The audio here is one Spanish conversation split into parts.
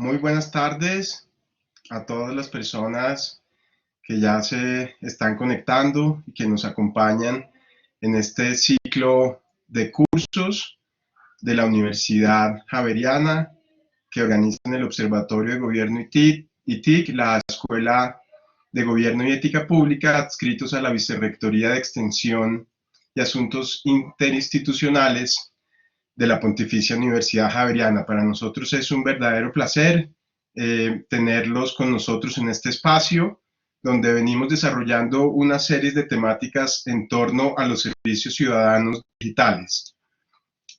Muy buenas tardes a todas las personas que ya se están conectando y que nos acompañan en este ciclo de cursos de la Universidad Javeriana que organizan el Observatorio de Gobierno y TIC, la Escuela de Gobierno y Ética Pública, adscritos a la Vicerrectoría de Extensión y Asuntos Interinstitucionales de la Pontificia Universidad Javeriana. Para nosotros es un verdadero placer tenerlos con nosotros en este espacio, donde venimos desarrollando una serie de temáticas en torno a los servicios ciudadanos digitales.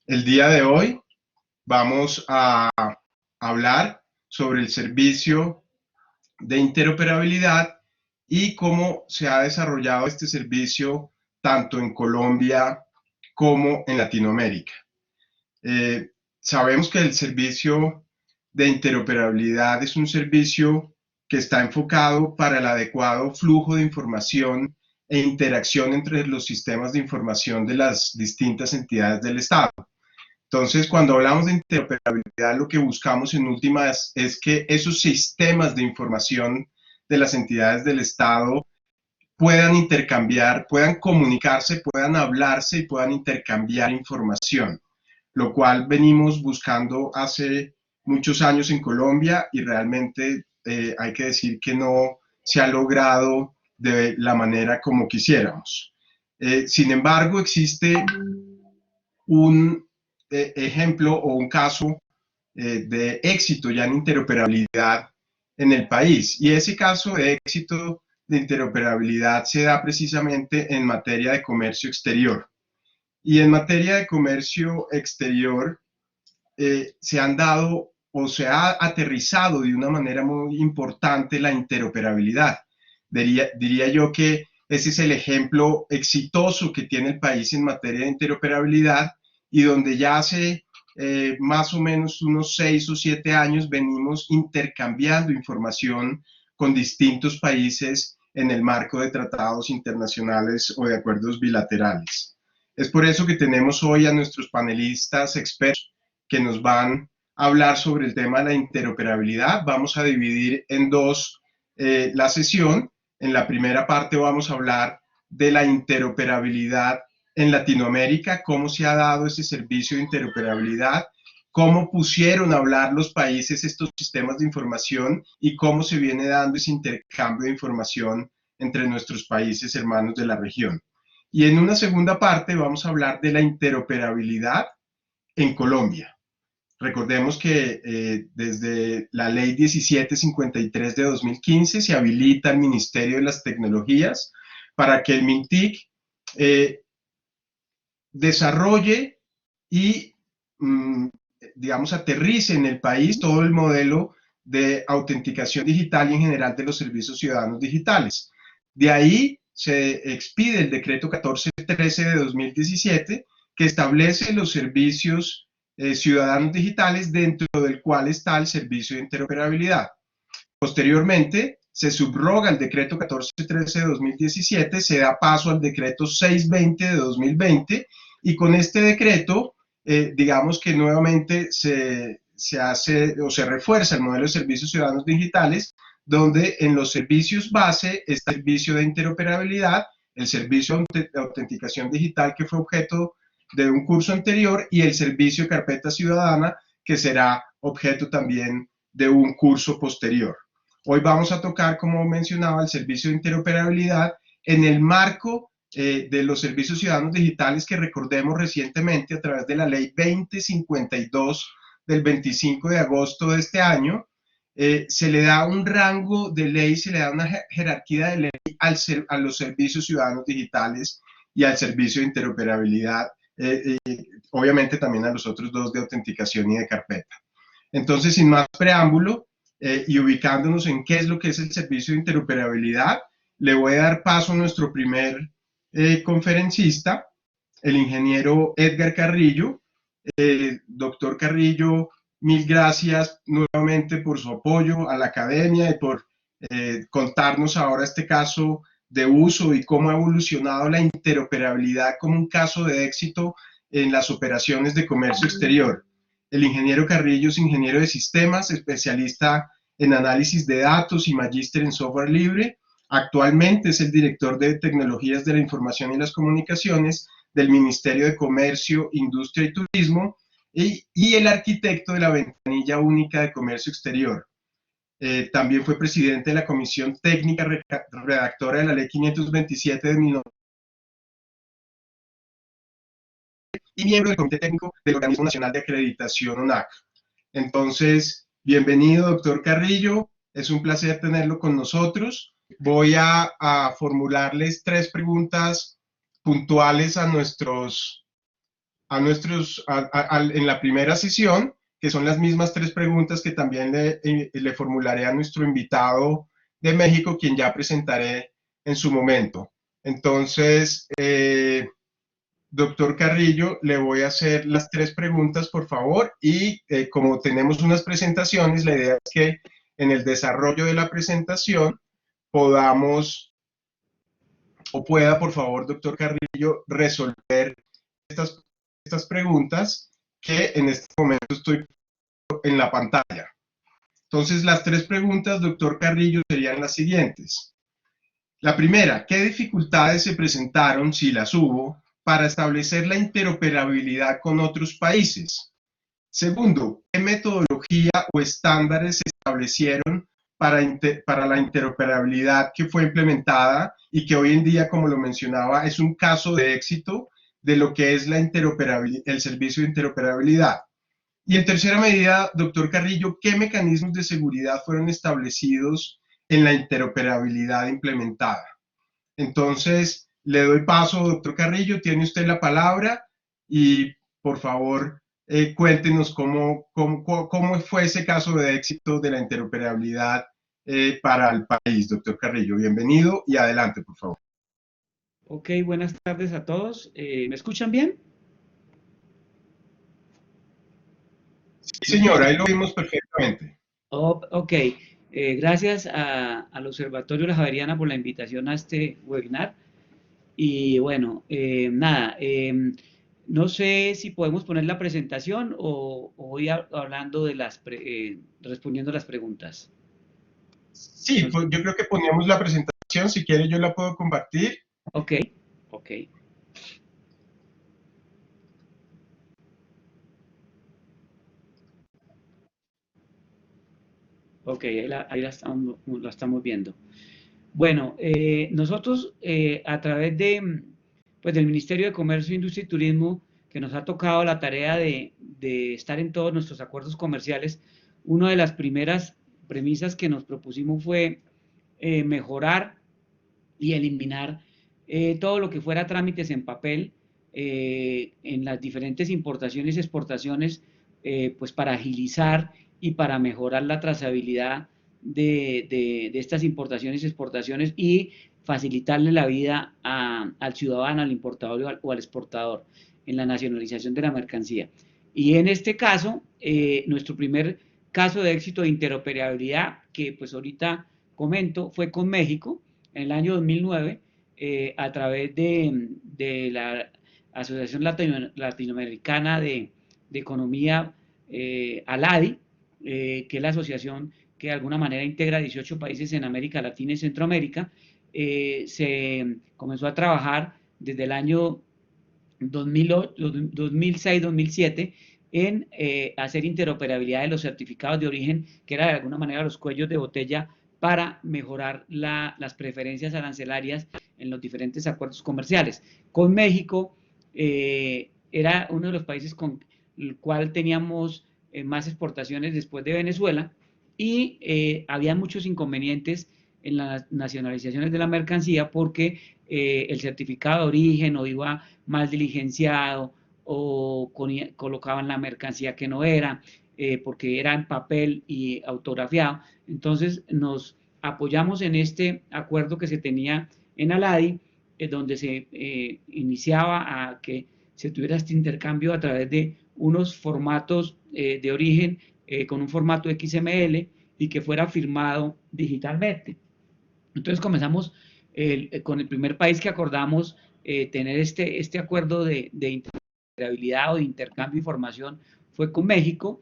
El día de hoy vamos a hablar sobre el servicio de interoperabilidad y cómo se ha desarrollado este servicio tanto en Colombia como en Latinoamérica. Sabemos que el servicio de interoperabilidad es un servicio que está enfocado para el adecuado flujo de información e interacción entre los sistemas de información de las distintas entidades del Estado. Entonces, cuando hablamos de interoperabilidad, lo que buscamos en últimas es que esos sistemas de información de las entidades del Estado puedan intercambiar, puedan comunicarse, puedan hablarse y puedan intercambiar información, lo cual venimos buscando hace muchos años en Colombia y realmente hay que decir que no se ha logrado de la manera como quisiéramos. Sin embargo, existe un ejemplo o un caso de éxito ya en interoperabilidad en el país, y ese caso de éxito de interoperabilidad se da precisamente en materia de comercio exterior. Y en materia de comercio exterior se han dado o se ha aterrizado de una manera muy importante la interoperabilidad. Diría yo que ese es el ejemplo exitoso que tiene el país en materia de interoperabilidad y donde ya hace más o menos unos 6 o 7 años venimos intercambiando información con distintos países en el marco de tratados internacionales o de acuerdos bilaterales. Es por eso que tenemos hoy a nuestros panelistas expertos que nos van a hablar sobre el tema de la interoperabilidad. Vamos a dividir en dos la sesión. En la primera parte vamos a hablar de la interoperabilidad en Latinoamérica, cómo se ha dado ese servicio de interoperabilidad, cómo pusieron a hablar los países estos sistemas de información y cómo se viene dando ese intercambio de información entre nuestros países hermanos de la región. Y en una segunda parte vamos a hablar de la interoperabilidad en Colombia. Recordemos que desde la Ley 1753 de 2015 se habilita el Ministerio de las Tecnologías para que el MINTIC desarrolle y, digamos, aterrice en el país todo el modelo de autenticación digital y en general de los servicios ciudadanos digitales. De ahí se expide el decreto 1413 de 2017 que establece los servicios ciudadanos digitales, dentro del cual está el servicio de interoperabilidad. Posteriormente, se subroga el decreto 1413 de 2017, se da paso al decreto 620 de 2020 y con este decreto, digamos que nuevamente se hace o se refuerza el modelo de servicios ciudadanos digitales, donde en los servicios base está el servicio de interoperabilidad, el servicio de autenticación digital que fue objeto de un curso anterior y el servicio de carpeta ciudadana que será objeto también de un curso posterior. Hoy vamos a tocar, como mencionaba, el servicio de interoperabilidad en el marco de los servicios ciudadanos digitales que recordemos recientemente a través de la ley 2052 del 25 de agosto de este año, se le da un rango de ley, se le da una jerarquía de ley a los servicios ciudadanos digitales y al servicio de interoperabilidad, obviamente también a los otros dos de autenticación y de carpeta. Entonces, sin más preámbulo y ubicándonos en qué es lo que es el servicio de interoperabilidad, le voy a dar paso a nuestro primer conferencista, el ingeniero Edgar Carrillo. Doctor Carrillo, mil gracias nuevamente por su apoyo a la academia y por contarnos ahora este caso de uso y cómo ha evolucionado la interoperabilidad como un caso de éxito en las operaciones de comercio exterior. El ingeniero Carrillo es ingeniero de sistemas, especialista en análisis de datos y magíster en software libre. Actualmente es el director de tecnologías de la información y las comunicaciones del Ministerio de Comercio, Industria y Turismo y el arquitecto de la Ventanilla Única de Comercio Exterior. También fue presidente de la Comisión Técnica Redactora de la Ley 527 de 1990 y miembro del Comité Técnico del Organismo Nacional de Acreditación ONAC. Entonces, bienvenido, doctor Carrillo. Es un placer tenerlo con nosotros. Voy a formularles 3 preguntas puntuales en la primera sesión, que son las mismas 3 preguntas que también le formularé a nuestro invitado de México, quien ya presentaré en su momento. Entonces, doctor Carrillo, le voy a hacer las 3 preguntas, por favor, y como tenemos unas presentaciones, la idea es que en el desarrollo de la presentación podamos, o pueda, por favor, doctor Carrillo, resolver estas preguntas que en este momento estoy en la pantalla. Entonces, las 3 preguntas, doctor Carrillo, serían las siguientes. La primera, ¿qué dificultades se presentaron, si las hubo, para establecer la interoperabilidad con otros países? Segundo, ¿qué metodología o estándares se establecieron para la interoperabilidad que fue implementada y que hoy en día, como lo mencionaba, es un caso de éxito de lo que es el servicio de interoperabilidad? Y en tercera medida, doctor Carrillo, ¿qué mecanismos de seguridad fueron establecidos en la interoperabilidad implementada? Entonces, le doy paso, doctor Carrillo, tiene usted la palabra y por favor cuéntenos cómo fue ese caso de éxito de la interoperabilidad para el país, doctor Carrillo. Bienvenido y adelante, por favor. Ok, buenas tardes a todos. ¿Me escuchan bien? Sí, señora, ahí lo vimos perfectamente. Ok, gracias al Observatorio La Javeriana por la invitación a este webinar. Y bueno, nada, no sé si podemos poner la presentación o voy hablando de respondiendo las preguntas. Sí, pues yo creo que poníamos la presentación, si quiere yo la puedo compartir. Ok, ok. Ok, ahí la estamos viendo. Bueno, nosotros a través pues del Ministerio de Comercio, Industria y Turismo, que nos ha tocado la tarea de estar en todos nuestros acuerdos comerciales, una de las primeras premisas que nos propusimos fue mejorar y eliminar todo lo que fuera trámites en papel en las diferentes importaciones y exportaciones, pues para agilizar y para mejorar la trazabilidad de estas importaciones y exportaciones y facilitarle la vida al ciudadano, al importador o al exportador en la nacionalización de la mercancía. Y en este caso, nuestro primer caso de éxito de interoperabilidad, que pues ahorita comento, fue con México en el año 2009 a través de la Asociación Latinoamericana de Economía, ALADI, que es la asociación que de alguna manera integra 18 países en América Latina y Centroamérica. Se comenzó a trabajar desde el año 2006-2007 en hacer interoperabilidad de los certificados de origen, que era de alguna manera los cuellos de botella para mejorar las preferencias arancelarias en los diferentes acuerdos comerciales. Con México era uno de los países con el cual teníamos más exportaciones después de Venezuela y había muchos inconvenientes en las nacionalizaciones de la mercancía porque el certificado de origen o iba mal diligenciado o colocaban la mercancía que no era, porque era en papel y autografiado. Entonces nos apoyamos en este acuerdo que se tenía en Aladi, donde se iniciaba a que se tuviera este intercambio a través de unos formatos de origen con un formato XML y que fuera firmado digitalmente. Entonces comenzamos con el primer país que acordamos tener este acuerdo de interoperabilidad o de intercambio de información fue con México,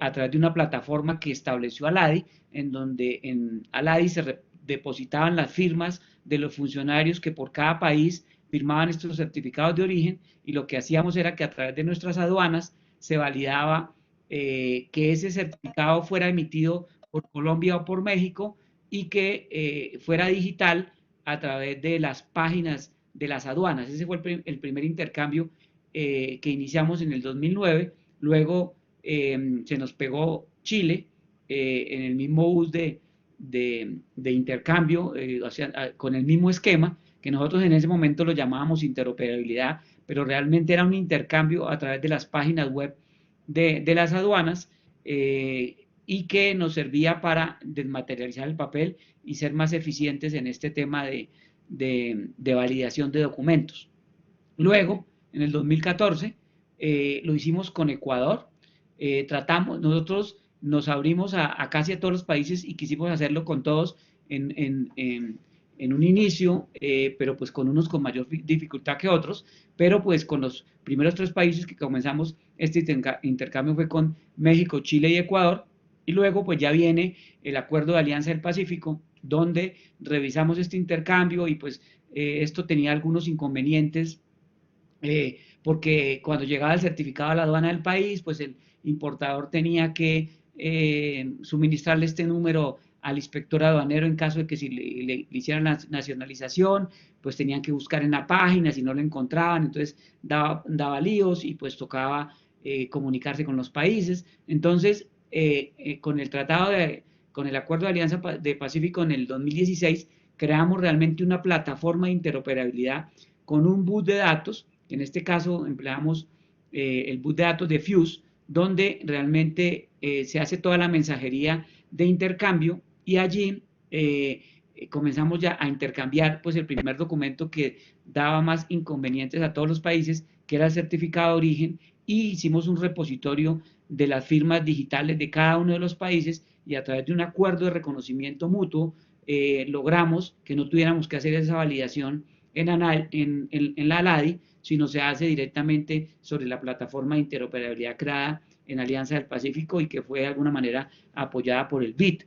a través de una plataforma que estableció Aladi, en donde en Aladi se depositaban las firmas de los funcionarios que por cada país firmaban estos certificados de origen, y lo que hacíamos era que a través de nuestras aduanas se validaba que ese certificado fuera emitido por Colombia o por México, y que fuera digital a través de las páginas de las aduanas. Ese fue el primer intercambio que iniciamos en el 2009. Luego se nos pegó Chile en el mismo bus de intercambio, o sea, con el mismo esquema, que nosotros en ese momento lo llamábamos interoperabilidad, pero realmente era un intercambio a través de las páginas web de las aduanas, y que nos servía para desmaterializar el papel y ser más eficientes en este tema de validación de documentos. Luego, en el 2014, lo hicimos con Ecuador. Nosotros nos abrimos a casi a todos los países y quisimos hacerlo con todos en un inicio, pero pues con unos con mayor dificultad que otros, pero pues con los primeros 3 países que comenzamos este intercambio fue con México, Chile y Ecuador, y luego pues ya viene el Acuerdo de Alianza del Pacífico, donde revisamos este intercambio, y pues esto tenía algunos inconvenientes, porque cuando llegaba el certificado a la aduana del país, pues el importador tenía que suministrarle este número al inspector aduanero en caso de que si le hicieran la nacionalización, pues tenían que buscar en la página, si no lo encontraban, entonces daba líos, y pues tocaba comunicarse con los países. Entonces, con con el Acuerdo de Alianza de Pacífico en el 2016, creamos realmente una plataforma de interoperabilidad con un bus de datos. En este caso empleamos el bus de datos de Fuse, donde realmente se hace toda la mensajería de intercambio, y allí comenzamos ya a intercambiar pues el primer documento que daba más inconvenientes a todos los países, que era el certificado de origen, y hicimos un repositorio de las firmas digitales de cada uno de los países, y a través de un acuerdo de reconocimiento mutuo logramos que no tuviéramos que hacer esa validación en la ALADI, sino se hace directamente sobre la plataforma de interoperabilidad creada en Alianza del Pacífico, y que fue de alguna manera apoyada por el BID,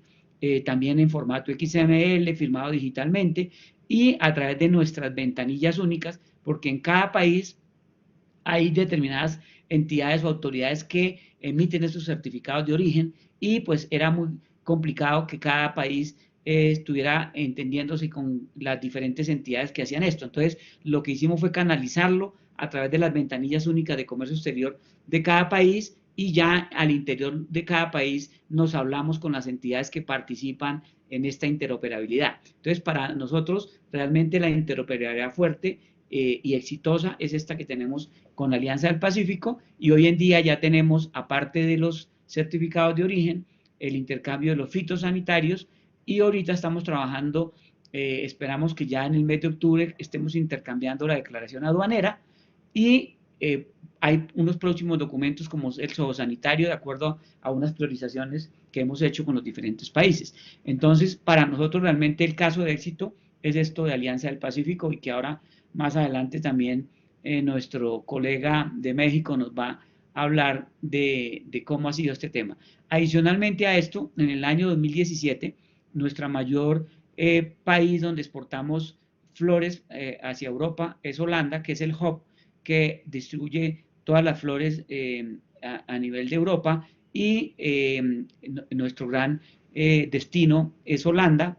también en formato XML, firmado digitalmente, y a través de nuestras ventanillas únicas, porque en cada país hay determinadas entidades o autoridades que emiten estos certificados de origen, y pues era muy complicado que cada país estuviera entendiéndose con las diferentes entidades que hacían esto. Entonces, lo que hicimos fue canalizarlo a través de las ventanillas únicas de comercio exterior de cada país, y ya al interior de cada país nos hablamos con las entidades que participan en esta interoperabilidad. Entonces, para nosotros, realmente la interoperabilidad fuerte y exitosa es esta que tenemos con la Alianza del Pacífico, y hoy en día ya tenemos, aparte de los certificados de origen, el intercambio de los fitosanitarios, y ahorita estamos trabajando, esperamos que ya en el mes de octubre estemos intercambiando la declaración aduanera, y hay unos próximos documentos como el zoosanitario, de acuerdo a unas priorizaciones que hemos hecho con los diferentes países. Entonces, para nosotros realmente el caso de éxito es esto de Alianza del Pacífico, y que ahora más adelante también nuestro colega de México nos va a hablar de cómo ha sido este tema. Adicionalmente a esto, en el año 2017, nuestra mayor país donde exportamos flores hacia Europa es Holanda, que es el hub que distribuye todas las flores a nivel de Europa, y nuestro gran destino es Holanda,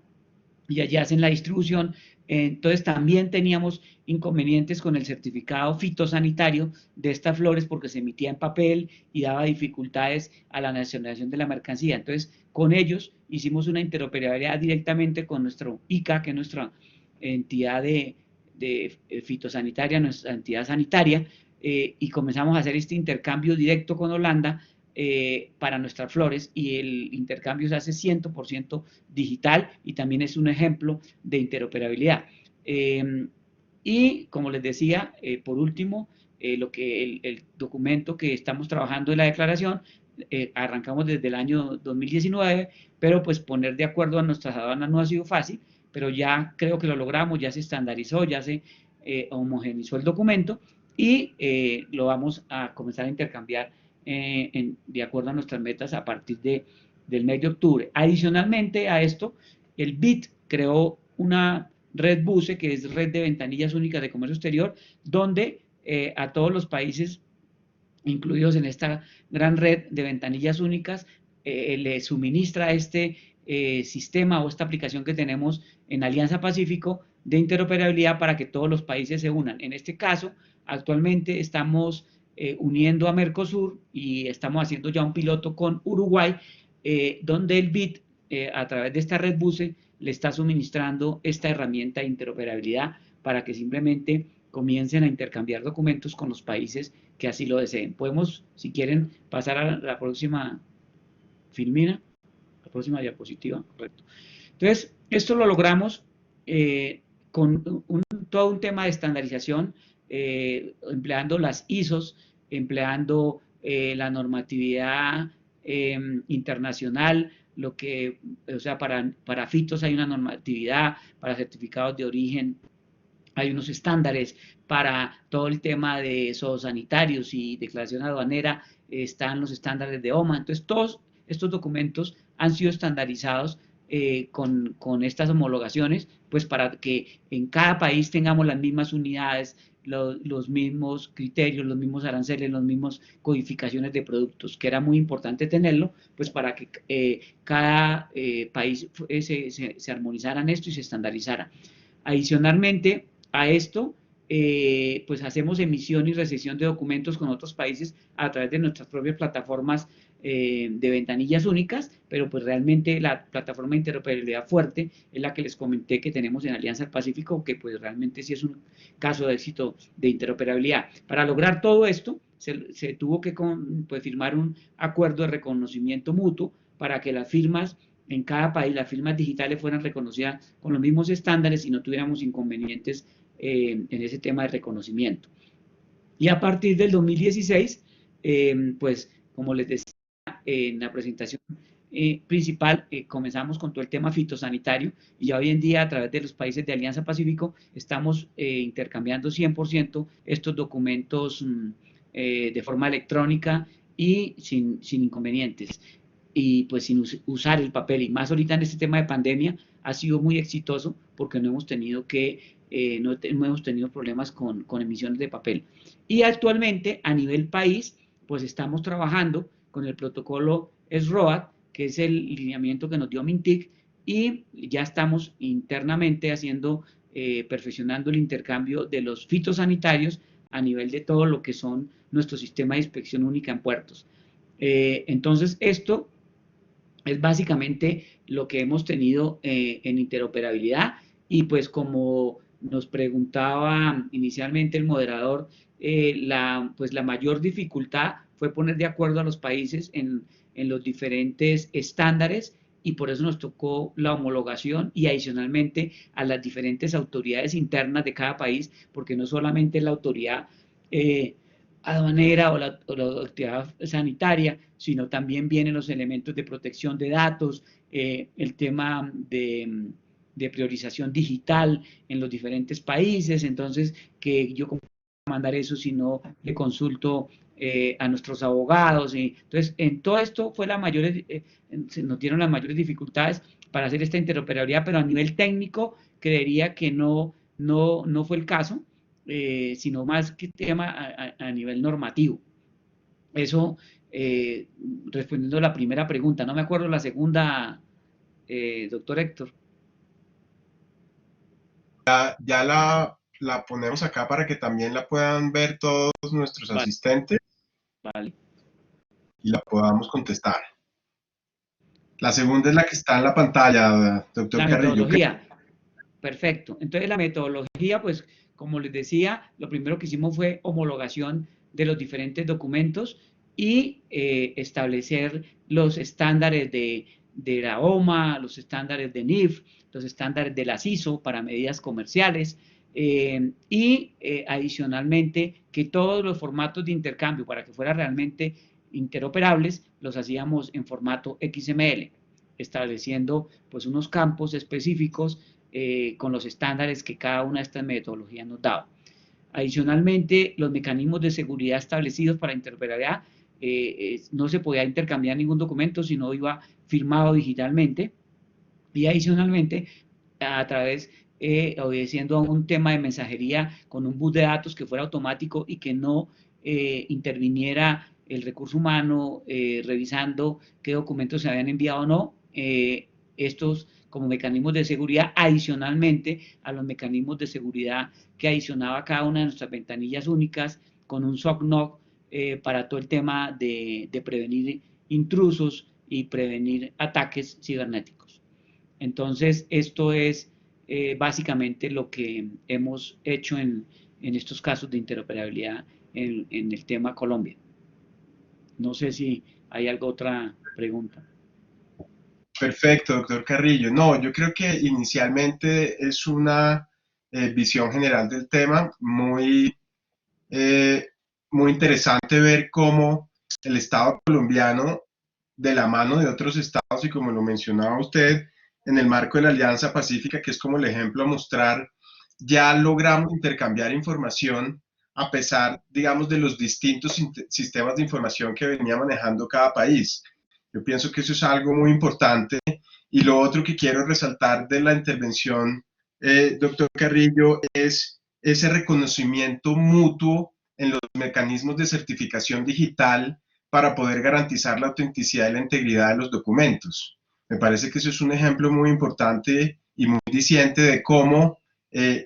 y allí hacen la distribución. Entonces también teníamos inconvenientes con el certificado fitosanitario de estas flores, porque se emitía en papel y daba dificultades a la nacionalización de la mercancía. Entonces, con ellos hicimos una interoperabilidad directamente con nuestro ICA, que es nuestra entidad de fitosanitaria, nuestra entidad sanitaria, y comenzamos a hacer este intercambio directo con Holanda para nuestras flores, y el intercambio se hace 100% digital, y también es un ejemplo de interoperabilidad. Y como les decía, por último, el documento que estamos trabajando en la declaración, arrancamos desde el año 2019, pero pues poner de acuerdo a nuestras aduanas no ha sido fácil, pero ya creo que lo logramos, ya se estandarizó, ya se homogeneizó el documento, y lo vamos a comenzar a intercambiar de acuerdo a nuestras metas a partir del mes de octubre. Adicionalmente a esto, el BID creó una red BUSE, que es Red de Ventanillas Únicas de Comercio Exterior, donde a todos los países incluidos en esta gran red de ventanillas únicas, le suministra este sistema o esta aplicación que tenemos en Alianza Pacífico de interoperabilidad para que todos los países se unan. En este caso, actualmente estamos uniendo a Mercosur y estamos haciendo ya un piloto con Uruguay, donde el BID, a través de esta red BUSE, le está suministrando esta herramienta de interoperabilidad para que simplemente comiencen a intercambiar documentos con los países que así lo deseen. Podemos, si quieren, pasar a la próxima filmina, la próxima diapositiva, correcto. Entonces, esto lo logramos con todo un tema de estandarización, empleando las ISOs, empleando la normatividad internacional, lo que, o sea, para fitos hay una normatividad, para certificados de origen hay unos estándares, para todo el tema de zoosanitarios y declaración aduanera están los estándares de OMA. Entonces, todos estos documentos han sido estandarizados con estas homologaciones, pues para que en cada país tengamos las mismas unidades, los mismos criterios, los mismos aranceles, las mismas codificaciones de productos, que era muy importante tenerlo, pues para que cada país se armonizara en esto y se estandarizara. Adicionalmente a esto, pues hacemos emisión y recepción de documentos con otros países a través de nuestras propias plataformas de ventanillas únicas, pero pues realmente la plataforma de interoperabilidad fuerte es la que les comenté que tenemos en Alianza del Pacífico, que pues realmente sí es un caso de éxito de interoperabilidad. Para lograr todo esto, se tuvo que pues, firmar un acuerdo de reconocimiento mutuo para que las firmas en cada país, las firmas digitales fueran reconocidas con los mismos estándares y no tuviéramos inconvenientes en ese tema de reconocimiento. Y a partir del 2016, pues como les decía en la presentación principal, comenzamos con todo el tema fitosanitario y ya hoy en día a través de los países de Alianza Pacífico estamos intercambiando 100% estos documentos de forma electrónica y sin inconvenientes y pues sin usar el papel. Y más ahorita en este tema de pandemia ha sido muy exitoso porque no hemos tenido no hemos tenido problemas con emisiones de papel. Y actualmente a nivel país, pues estamos trabajando con el protocolo SROAD, que es el lineamiento que nos dio Mintic, y ya estamos internamente haciendo, perfeccionando el intercambio de los fitosanitarios a nivel de todo lo que son nuestro sistema de inspección única en puertos. Entonces, esto es básicamente lo que hemos tenido en interoperabilidad y pues como nos preguntaba inicialmente el moderador, pues la mayor dificultad fue poner de acuerdo a los países en los diferentes estándares y por eso nos tocó la homologación y adicionalmente a las diferentes autoridades internas de cada país, porque no solamente la autoridad aduanera o la autoridad sanitaria, sino también vienen los elementos de protección de datos, el tema de priorización digital en los diferentes países, entonces que yo como mandar eso si no le consulto a nuestros abogados, y entonces en todo esto fue nos dieron las mayores dificultades para hacer esta interoperabilidad, pero a nivel técnico creería que no fue el caso, sino más que tema a nivel normativo. Eso respondiendo a la primera pregunta, no me acuerdo la segunda, doctor Héctor. Ya la ponemos acá para que también la puedan ver todos nuestros Vale, asistentes vale. y la podamos contestar. La segunda es la que está en la pantalla, doctor La Carrillo. metodología, perfecto. Entonces la metodología, pues como les decía, lo primero que hicimos fue homologación de los diferentes documentos y establecer los estándares de la OMA, los estándares de NIF, los estándares de las ISO para medidas comerciales y adicionalmente que todos los formatos de intercambio para que fueran realmente interoperables los hacíamos en formato XML, estableciendo pues unos campos específicos con los estándares que cada una de estas metodologías nos daba. Adicionalmente, los mecanismos de seguridad establecidos para interoperabilidad no se podía intercambiar ningún documento, sino iba firmado digitalmente. Y adicionalmente, a través, obedeciendo a un tema de mensajería con un bus de datos que fuera automático y que no interviniera el recurso humano revisando qué documentos se habían enviado o no, estos como mecanismos de seguridad adicionalmente a los mecanismos de seguridad que adicionaba cada una de nuestras ventanillas únicas con un SOC NOC para todo el tema de prevenir intrusos y prevenir ataques cibernéticos. Entonces, esto es básicamente lo que hemos hecho en estos casos de interoperabilidad en el tema Colombia. No sé si hay alguna otra pregunta. Perfecto, doctor Carrillo. No, yo creo que inicialmente es una visión general del tema eh, muy interesante ver cómo el Estado colombiano, de la mano de otros estados, y como lo mencionaba usted, en el marco de la Alianza Pacífica, que es como el ejemplo a mostrar, ya logramos intercambiar información a pesar, digamos, de los distintos sistemas de información que venía manejando cada país. Yo pienso que eso es algo muy importante. Y lo otro que quiero resaltar de la intervención, doctor Carrillo, es ese reconocimiento mutuo en los mecanismos de certificación digital para poder garantizar la autenticidad y la integridad de los documentos. Me parece que eso es un ejemplo muy importante y muy diciente de cómo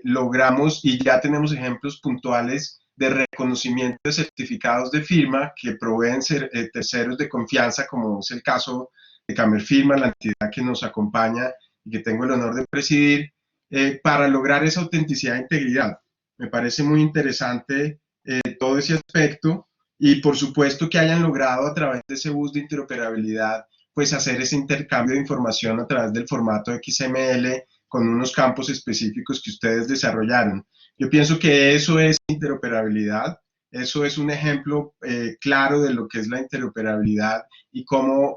logramos, y ya tenemos ejemplos puntuales de reconocimiento de certificados de firma que proveen terceros de confianza, como es el caso de Camerfirma, la entidad que nos acompaña y que tengo el honor de presidir, para lograr esa autenticidad e integridad. Me parece muy interesante todo ese aspecto y por supuesto que hayan logrado a través de ese bus de interoperabilidad pues hacer ese intercambio de información a través del formato XML con unos campos específicos que ustedes desarrollaron. Yo pienso que eso es interoperabilidad, eso es un ejemplo claro de lo que es la interoperabilidad y cómo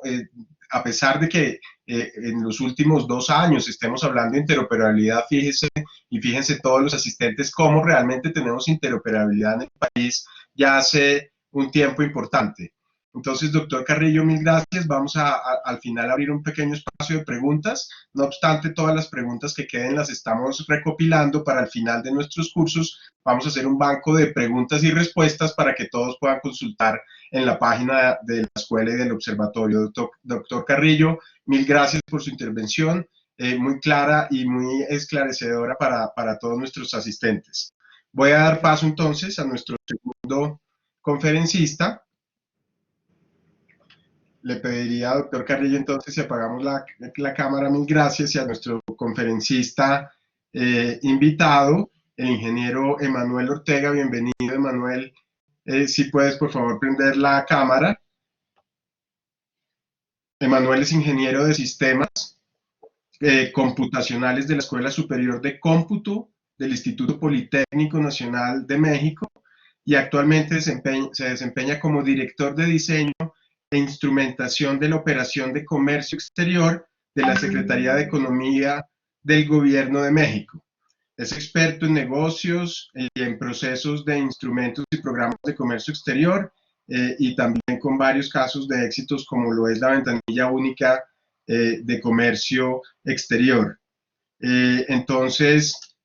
a pesar de que en los últimos 2 años estemos hablando de interoperabilidad, fíjense, y fíjense todos los asistentes, cómo realmente tenemos interoperabilidad en el país ya hace un tiempo importante. Entonces, doctor Carrillo, mil gracias. Vamos al final abrir un pequeño espacio de preguntas. No obstante, todas las preguntas que queden las estamos recopilando para el final de nuestros cursos. Vamos a hacer un banco de preguntas y respuestas para que todos puedan consultar en la página de la escuela y del observatorio. Doctor Carrillo, mil gracias por su intervención, muy clara y muy esclarecedora para todos nuestros asistentes. Voy a dar paso entonces a nuestro segundo conferencista. Le pediría, doctor Carrillo, entonces, si apagamos la cámara, mil gracias, y a nuestro conferencista invitado, el ingeniero Emanuel Ortega. Bienvenido, Emanuel. Si puedes, por favor, prender la cámara. Emanuel es ingeniero de sistemas computacionales de la Escuela Superior de Cómputo del Instituto Politécnico Nacional de México y actualmente se desempeña como director de diseño e instrumentación de la operación de comercio exterior de la Secretaría de Economía del Gobierno de México. Es experto en negocios y en procesos de instrumentos y programas de comercio exterior y también con varios casos de éxitos como lo es la ventanilla única de comercio exterior. Entonces,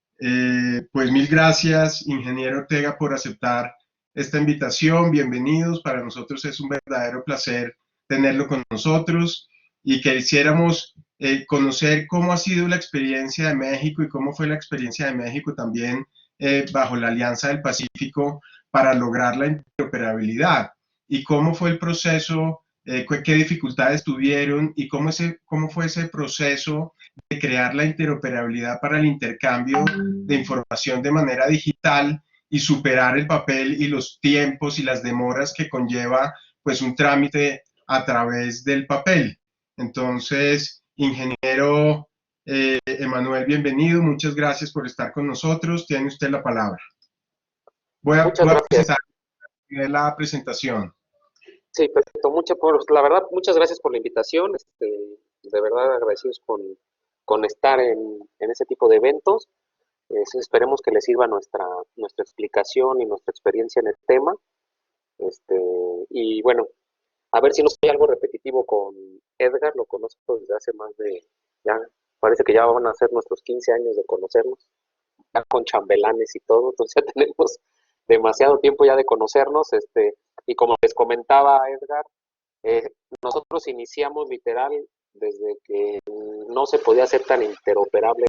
pues mil gracias, ingeniero Ortega, por aceptar esta invitación. Bienvenidos. Para nosotros es un verdadero placer tenerlo con nosotros y quisiéramos conocer cómo ha sido la experiencia de México y cómo fue la experiencia de México también bajo la Alianza del Pacífico para lograr la interoperabilidad y cómo fue el proceso, qué dificultades tuvieron y cómo fue ese proceso de crear la interoperabilidad para el intercambio de información de manera digital y superar el papel y los tiempos y las demoras que conlleva pues un trámite a través del papel. Entonces, ingeniero Emanuel, bienvenido, muchas gracias por estar con nosotros, tiene usted la palabra. Voy a presentar la presentación. Sí, perfecto. La verdad, muchas gracias por la invitación. De verdad agradecidos con estar en ese tipo de eventos. Esperemos que les sirva nuestra explicación y nuestra experiencia en el tema. Y bueno, A ver si no soy algo repetitivo con Edgar, lo conozco desde hace más de, ya parece que ya van a ser nuestros 15 años de conocernos, ya con chambelanes y todo, entonces ya tenemos demasiado tiempo ya de conocernos, y como les comentaba Edgar, eh, nosotros iniciamos literal desde que no se podía hacer tan interoperable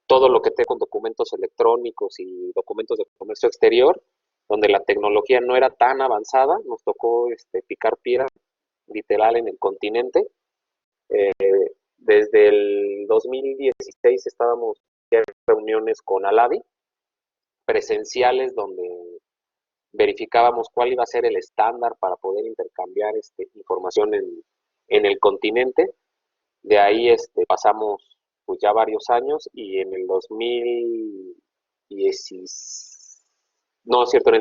todo lo que tenga con documentos electrónicos y documentos de comercio exterior, donde la tecnología no era tan avanzada, nos tocó picar piedra literal en el continente. Eh, Desde el 2016 estábamos en reuniones con Alavi, presenciales, donde verificábamos cuál iba a ser el estándar para poder intercambiar información en el continente. De ahí pasamos pues ya varios años y en el 2010, no es cierto,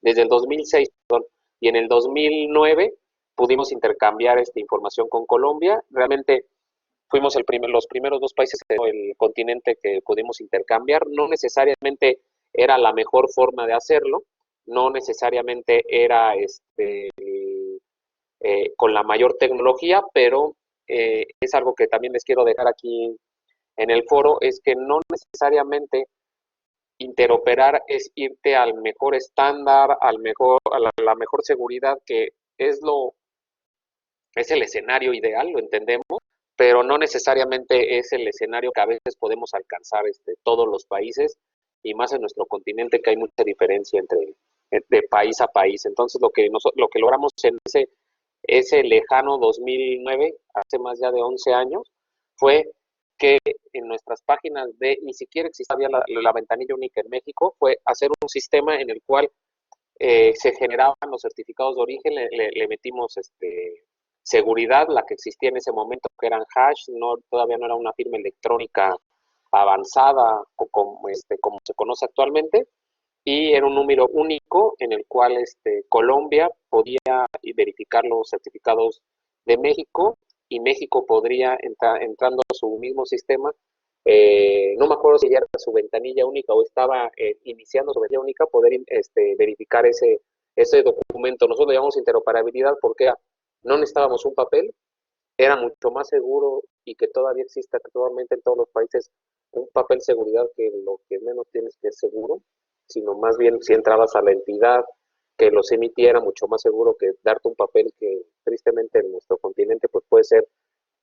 desde el 2006, perdón, y en el 2009 pudimos intercambiar información con Colombia. Realmente fuimos los primeros dos países del continente que pudimos intercambiar. No necesariamente era la mejor forma de hacerlo, no necesariamente era con la mayor tecnología, pero es algo que también les quiero dejar aquí en el foro, es que no necesariamente interoperar es irte al mejor estándar, la mejor seguridad, que es el escenario ideal, lo entendemos, pero no necesariamente es el escenario que a veces podemos alcanzar todos los países, y más en nuestro continente, que hay mucha diferencia de país a país. Entonces, lo que logramos en ese lejano 2009, hace más ya de 11 años, fue que en nuestras páginas ni siquiera existía la ventanilla única en México, fue hacer un sistema en el cual se generaban los certificados de origen, le metimos seguridad, la que existía en ese momento, que eran hash, todavía no era una firma electrónica avanzada como se conoce actualmente, y era un número único en el cual Colombia podía verificar los certificados de México, y México podría, entrando a su mismo sistema, no me acuerdo si ya era su ventanilla única o estaba iniciando su ventanilla única, poder verificar ese documento. Nosotros lo llamamos interoperabilidad porque no necesitábamos un papel, era mucho más seguro, y que todavía existe actualmente en todos los países un papel seguridad, que lo que menos tienes que es seguro, sino más bien si entrabas a la entidad que los emitiera, mucho más seguro que darte un papel que tristemente en nuestro continente pues puede ser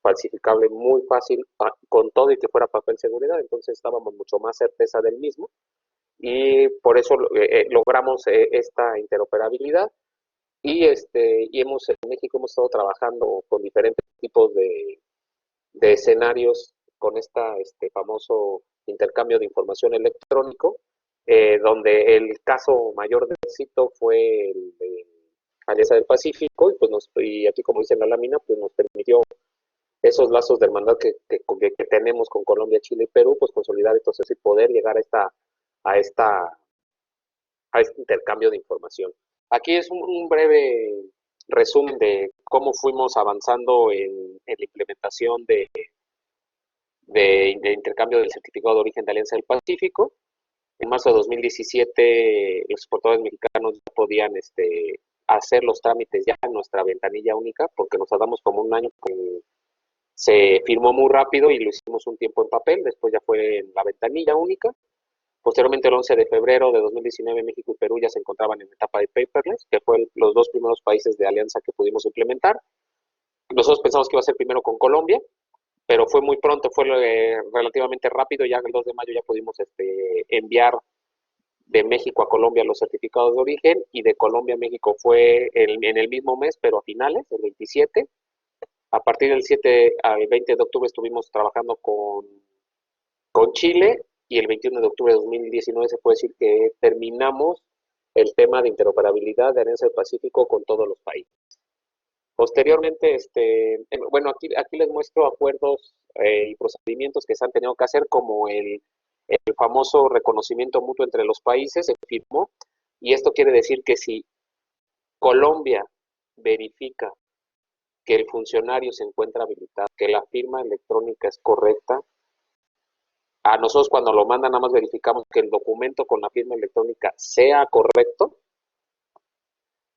falsificable muy fácil, con todo y que fuera papel seguridad. Entonces estábamos mucho más certeza del mismo, y por eso logramos esta interoperabilidad. Y en México hemos estado trabajando con diferentes tipos de escenarios con famoso intercambio de información electrónico, donde el caso mayor de éxito fue el de Alianza del Pacífico, y aquí, como dice en la lámina, pues nos permitió esos lazos de hermandad que tenemos con Colombia, Chile y Perú, pues consolidar entonces y poder llegar a esta a este intercambio de información. Aquí es un breve resumen de cómo fuimos avanzando en la implementación de intercambio del certificado de origen de Alianza del Pacífico. En marzo de 2017, los exportadores mexicanos ya podían hacer los trámites ya en nuestra ventanilla única, porque nos tardamos como un año, que se firmó muy rápido y lo hicimos un tiempo en papel, después ya fue en la ventanilla única. Posteriormente, el 11 de febrero de 2019, México y Perú ya se encontraban en etapa de paperless, que fue los dos primeros países de alianza que pudimos implementar. Nosotros pensamos que iba a ser primero con Colombia, pero fue muy pronto, fue relativamente rápido. Ya el 2 de mayo ya pudimos enviar de México a Colombia los certificados de origen, y de Colombia a México fue en el mismo mes, pero a finales, el 27. A partir del 7 al 20 de octubre estuvimos trabajando con Chile, y el 21 de octubre de 2019 se puede decir que terminamos el tema de interoperabilidad de Alianza del Pacífico con todos los países. Posteriormente, bueno, aquí les muestro acuerdos y procedimientos que se han tenido que hacer, como el famoso reconocimiento mutuo entre los países, se firmó, y esto quiere decir que si Colombia verifica que el funcionario se encuentra habilitado, que la firma electrónica es correcta, a nosotros cuando lo mandan nada más verificamos que el documento con la firma electrónica sea correcto,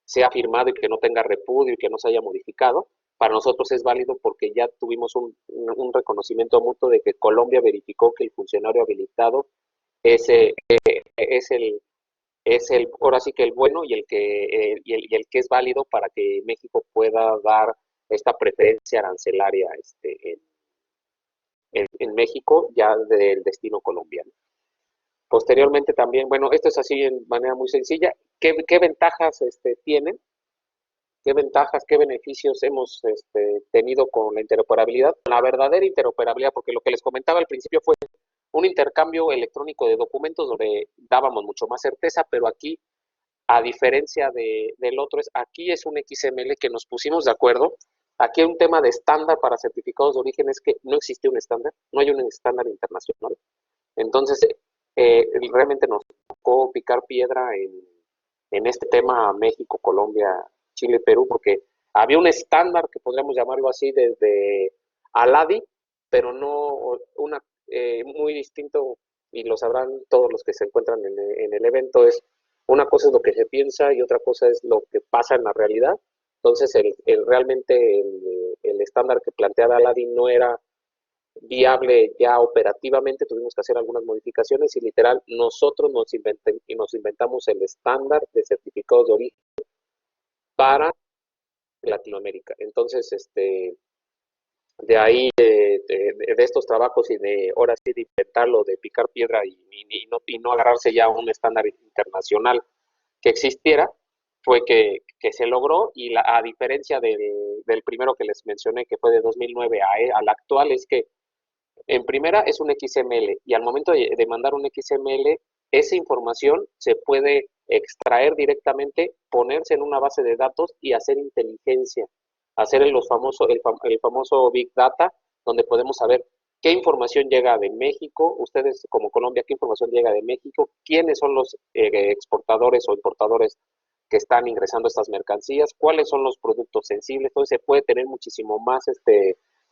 sea firmado y que no tenga repudio y que no se haya modificado, para nosotros es válido porque ya tuvimos un reconocimiento mutuo de que Colombia verificó que el funcionario habilitado es, es el, ahora sí que el bueno y el que es válido para que México pueda dar esta preferencia arancelaria en México ya del destino colombiano. Posteriormente también, bueno, esto es así en manera muy sencilla. ¿Qué ventajas tienen? ¿Qué ventajas, qué beneficios hemos tenido con la interoperabilidad? La verdadera interoperabilidad, porque lo que les comentaba al principio fue un intercambio electrónico de documentos donde dábamos mucho más certeza, pero aquí, a diferencia del otro, aquí es un XML que nos pusimos de acuerdo. Aquí hay un tema de estándar para certificados de origen, es que no existe un estándar, no hay un estándar internacional. Entonces, realmente nos tocó picar piedra en este tema México, Colombia, Chile, Perú, porque había un estándar que podríamos llamarlo así desde Aladi, pero no muy distinto, y lo sabrán todos los que se encuentran en el evento, es una cosa es lo que se piensa y otra cosa es lo que pasa en la realidad. Entonces, realmente el estándar que planteaba Aladi no era viable ya operativamente, tuvimos que hacer algunas modificaciones y literal nosotros nos inventamos el estándar de certificados de origen para Latinoamérica. Entonces, de ahí, de estos trabajos y de ahora sí de inventarlo, de picar piedra y no agarrarse ya a un estándar internacional que existiera, fue que se logró y a diferencia del primero que les mencioné, que fue de 2009 al actual, es que en primera es un XML y al momento de mandar un XML, esa información se puede extraer directamente, ponerse en una base de datos y hacer inteligencia, hacer el famoso Big Data, donde podemos saber qué información llega de México, ustedes como Colombia, qué información llega de México, quiénes son los exportadores o importadores que están ingresando estas mercancías, cuáles son los productos sensibles. Entonces se puede tener muchísimo más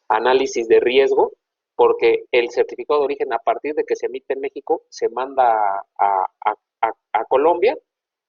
análisis de riesgo, porque el certificado de origen, a partir de que se emite en México, se manda a Colombia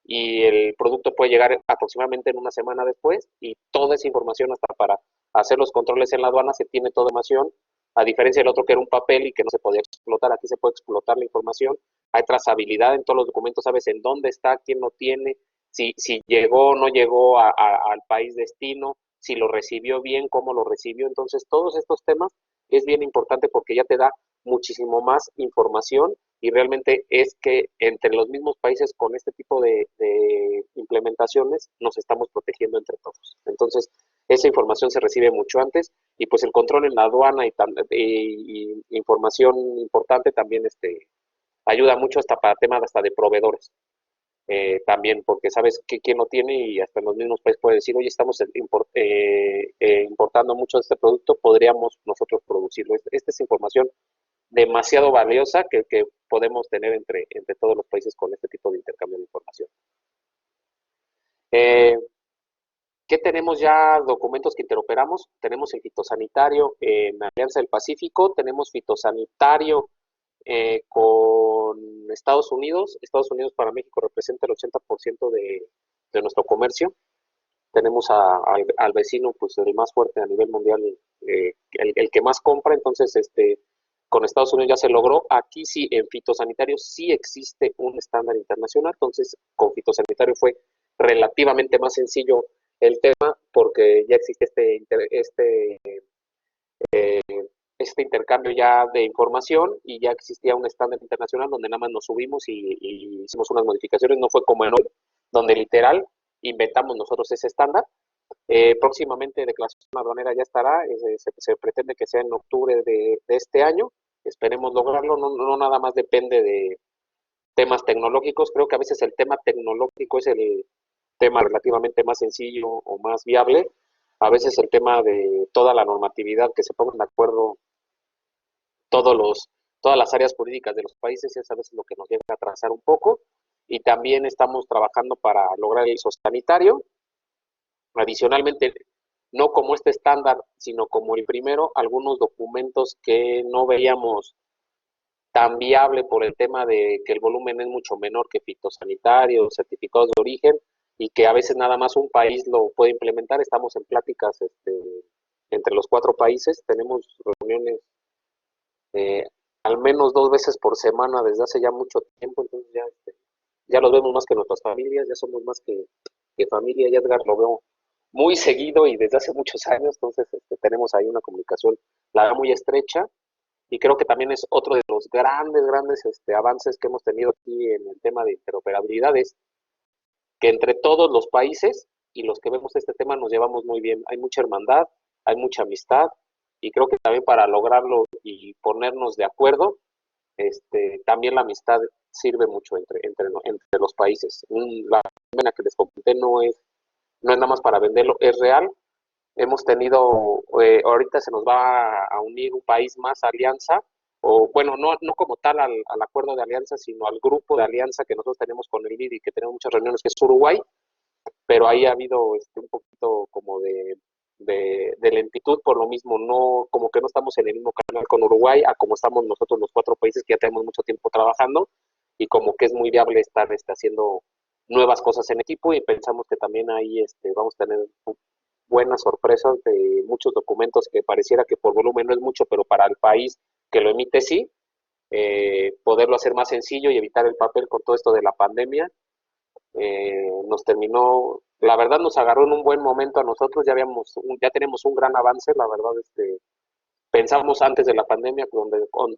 y el producto puede llegar aproximadamente en una semana después y toda esa información hasta para hacer los controles en la aduana se tiene toda la información, a diferencia del otro que era un papel y que no se podía explotar, aquí se puede explotar la información, hay trazabilidad en todos los documentos, sabes en dónde está, quién lo tiene, si llegó o no llegó al país destino, si lo recibió bien, cómo lo recibió. Entonces, todos estos temas es bien importante porque ya te da muchísimo más información y realmente es que entre los mismos países con este tipo de implementaciones nos estamos protegiendo entre todos. Entonces, esa información se recibe mucho antes y pues el control en la aduana y información importante también ayuda mucho hasta para temas hasta de proveedores. También porque sabes que quién lo tiene y hasta en los mismos países puede decir, oye, estamos importando mucho de este producto, podríamos nosotros producirlo. Esta es información demasiado valiosa que podemos tener entre todos los países con este tipo de intercambio de información. ¿Qué tenemos ya documentos que interoperamos? Tenemos el fitosanitario en Alianza del Pacífico, tenemos fitosanitario con Estados Unidos. Estados Unidos para México representa el 80% de nuestro comercio. Tenemos al vecino, pues el más fuerte a nivel mundial, el que más compra. Entonces, con Estados Unidos ya se logró. Aquí sí, en fitosanitario sí existe un estándar internacional. Entonces, con fitosanitario fue relativamente más sencillo el tema porque ya existe este intercambio ya de información y ya existía un estándar internacional donde nada más nos subimos y hicimos unas modificaciones. No fue como en hoy, donde literal inventamos nosotros ese estándar. Próximamente declaración aduanera ya estará, se pretende que sea en octubre de este año, esperemos lograrlo, no nada más depende de temas tecnológicos, creo que a veces el tema tecnológico es el tema relativamente más sencillo o más viable, a veces el tema de toda la normatividad, que se pongan de acuerdo todas las áreas jurídicas de los países, es a veces lo que nos llega a atrasar un poco, y también estamos trabajando para lograr el ISO sanitario. Adicionalmente, no como este estándar, sino como el primero, algunos documentos que no veíamos tan viable por el tema de que el volumen es mucho menor que fitosanitario, certificados de origen, y que a veces nada más un país lo puede implementar. Estamos en pláticas entre los 4 países, tenemos reuniones eh, al menos 2 veces por semana desde hace ya mucho tiempo, entonces ya los vemos más que nuestras familias, ya somos más que familia, y Edgar lo veo muy seguido y desde hace muchos años, entonces tenemos ahí una comunicación, la verdad, muy estrecha, y creo que también es otro de los grandes avances que hemos tenido aquí en el tema de interoperabilidad, es que entre todos los países y los que vemos este tema nos llevamos muy bien. Hay mucha hermandad, hay mucha amistad, y creo que también para lograrlo y ponernos de acuerdo, también la amistad sirve mucho entre los países. La pena que les comenté no es nada más para venderlo, es real. Hemos tenido, ahorita se nos va a unir un país más a Alianza, o bueno, no como tal al acuerdo de alianza, sino al grupo de alianza que nosotros tenemos con el BID y que tenemos muchas reuniones, que es Uruguay, pero ahí ha habido un poquito como de lentitud por lo mismo, no, como que no estamos en el mismo canal con Uruguay, a como estamos nosotros los 4 países que ya tenemos mucho tiempo trabajando, y como que es muy viable estar haciendo nuevas cosas en equipo, y pensamos que también ahí vamos a tener buenas sorpresas de muchos documentos que pareciera que por volumen no es mucho, pero para el país que lo emite sí, poderlo hacer más sencillo y evitar el papel con todo esto de la pandemia. La verdad nos agarró en un buen momento a nosotros, ya tenemos un gran avance, la verdad, pensamos antes de la pandemia, donde con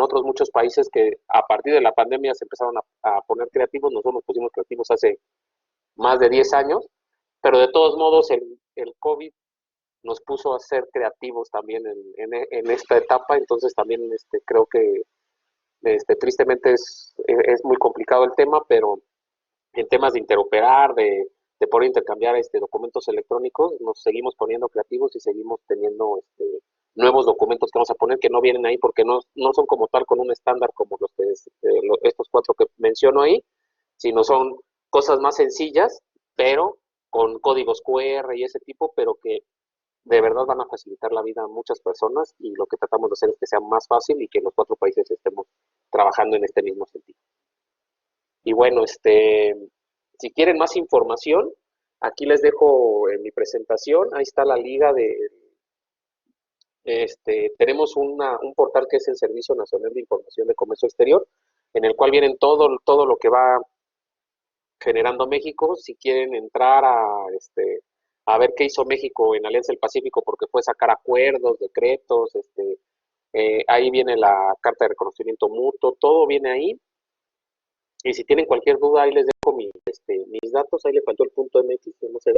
otros muchos países que a partir de la pandemia se empezaron a poner creativos, nosotros nos pusimos creativos hace más de 10 años, pero de todos modos el COVID nos puso a ser creativos también en esta etapa, entonces también creo que tristemente es muy complicado el tema, pero en temas de interoperar, de poder intercambiar documentos electrónicos, nos seguimos poniendo creativos y seguimos teniendo nuevos documentos que vamos a poner que no vienen ahí porque no son como tal con un estándar como estos 4 que menciono ahí, sino son cosas más sencillas, pero con códigos QR y ese tipo, pero que de verdad van a facilitar la vida a muchas personas, y lo que tratamos de hacer es que sea más fácil y que los 4 países estemos trabajando en este mismo sentido. Y bueno, si quieren más información, aquí les dejo en mi presentación, ahí está la liga tenemos un portal que es el Servicio Nacional de Información de Comercio Exterior, en el cual vienen todo lo que va generando México. Si quieren entrar a ver qué hizo México en Alianza del Pacífico, porque fue sacar acuerdos, decretos, ahí viene la carta de reconocimiento mutuo, todo viene ahí. Y si tienen cualquier duda, ahí les dejo mis datos, ahí le faltó el punto MX, no sé,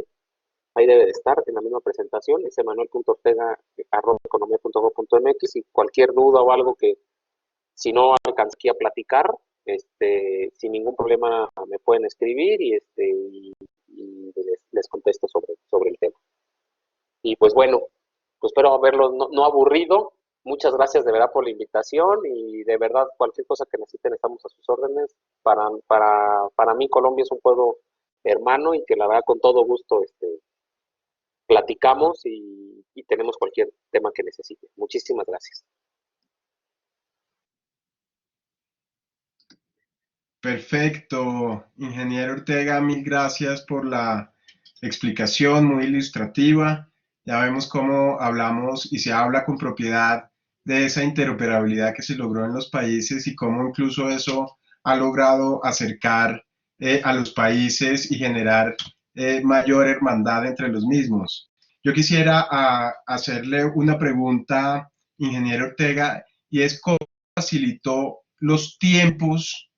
ahí debe de estar en la misma presentación, es emanuel.ortega@economia.gov.mx, y cualquier duda o algo que si no alcancé aquí a platicar, sin ningún problema me pueden escribir, y les contesto sobre el tema. Y pues bueno, pues espero haberlos no aburrido. Muchas gracias de verdad por la invitación, y de verdad cualquier cosa que necesiten estamos a sus órdenes. Para mí Colombia es un pueblo hermano, y que la verdad con todo gusto platicamos y tenemos cualquier tema que necesiten. Muchísimas gracias. Perfecto, ingeniero Ortega, mil gracias por la explicación muy ilustrativa. Ya vemos cómo hablamos y se habla con propiedad de esa interoperabilidad que se logró en los países, y cómo incluso eso ha logrado acercar a los países y generar mayor hermandad entre los mismos. Yo quisiera hacerle una pregunta, ingeniero Ortega, y es cómo facilitó los tiempos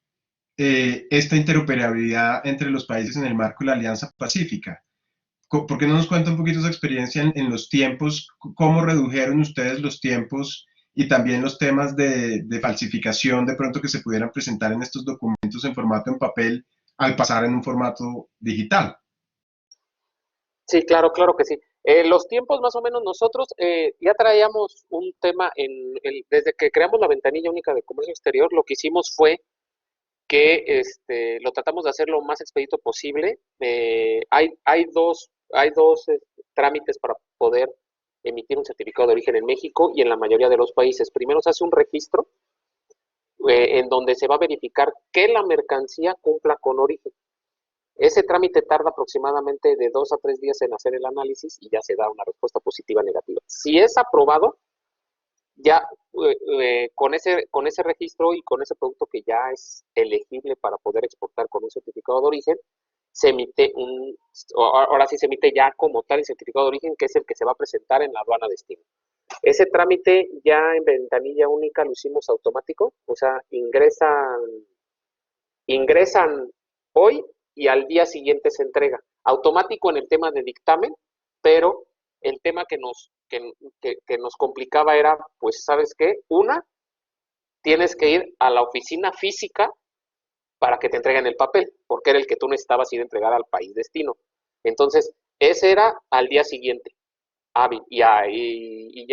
esta interoperabilidad entre los países en el marco de la Alianza Pacífica. ¿Por qué no nos cuenta un poquito su experiencia en los tiempos? ¿Cómo redujeron ustedes los tiempos y también los temas de falsificación de pronto que se pudieran presentar en estos documentos en formato en papel al pasar en un formato digital? Sí, claro que sí. Los tiempos más o menos nosotros ya traíamos un tema desde que creamos la ventanilla única de comercio exterior. Lo que hicimos fue que lo tratamos de hacer lo más expedito posible. Hay dos trámites para poder emitir un certificado de origen en México y en la mayoría de los países. Primero se hace un registro en donde se va a verificar que la mercancía cumpla con origen. Ese trámite tarda aproximadamente de 2 a 3 días en hacer el análisis y ya se da una respuesta positiva o negativa. Si es aprobado, ya con ese registro y con ese producto que ya es elegible para poder exportar con un certificado de origen, se emite ahora sí se emite ya como tal el certificado de origen, que es el que se va a presentar en la aduana destino. Ese trámite ya en ventanilla única lo hicimos automático, o sea, ingresan hoy y al día siguiente se entrega. Automático en el tema de dictamen, pero el tema que nos complicaba era, pues, ¿sabes qué? Tienes que ir a la oficina física para que te entreguen el papel, porque era el que tú necesitabas ir a entregar al país destino. Entonces, ese era al día siguiente, hábil, y ya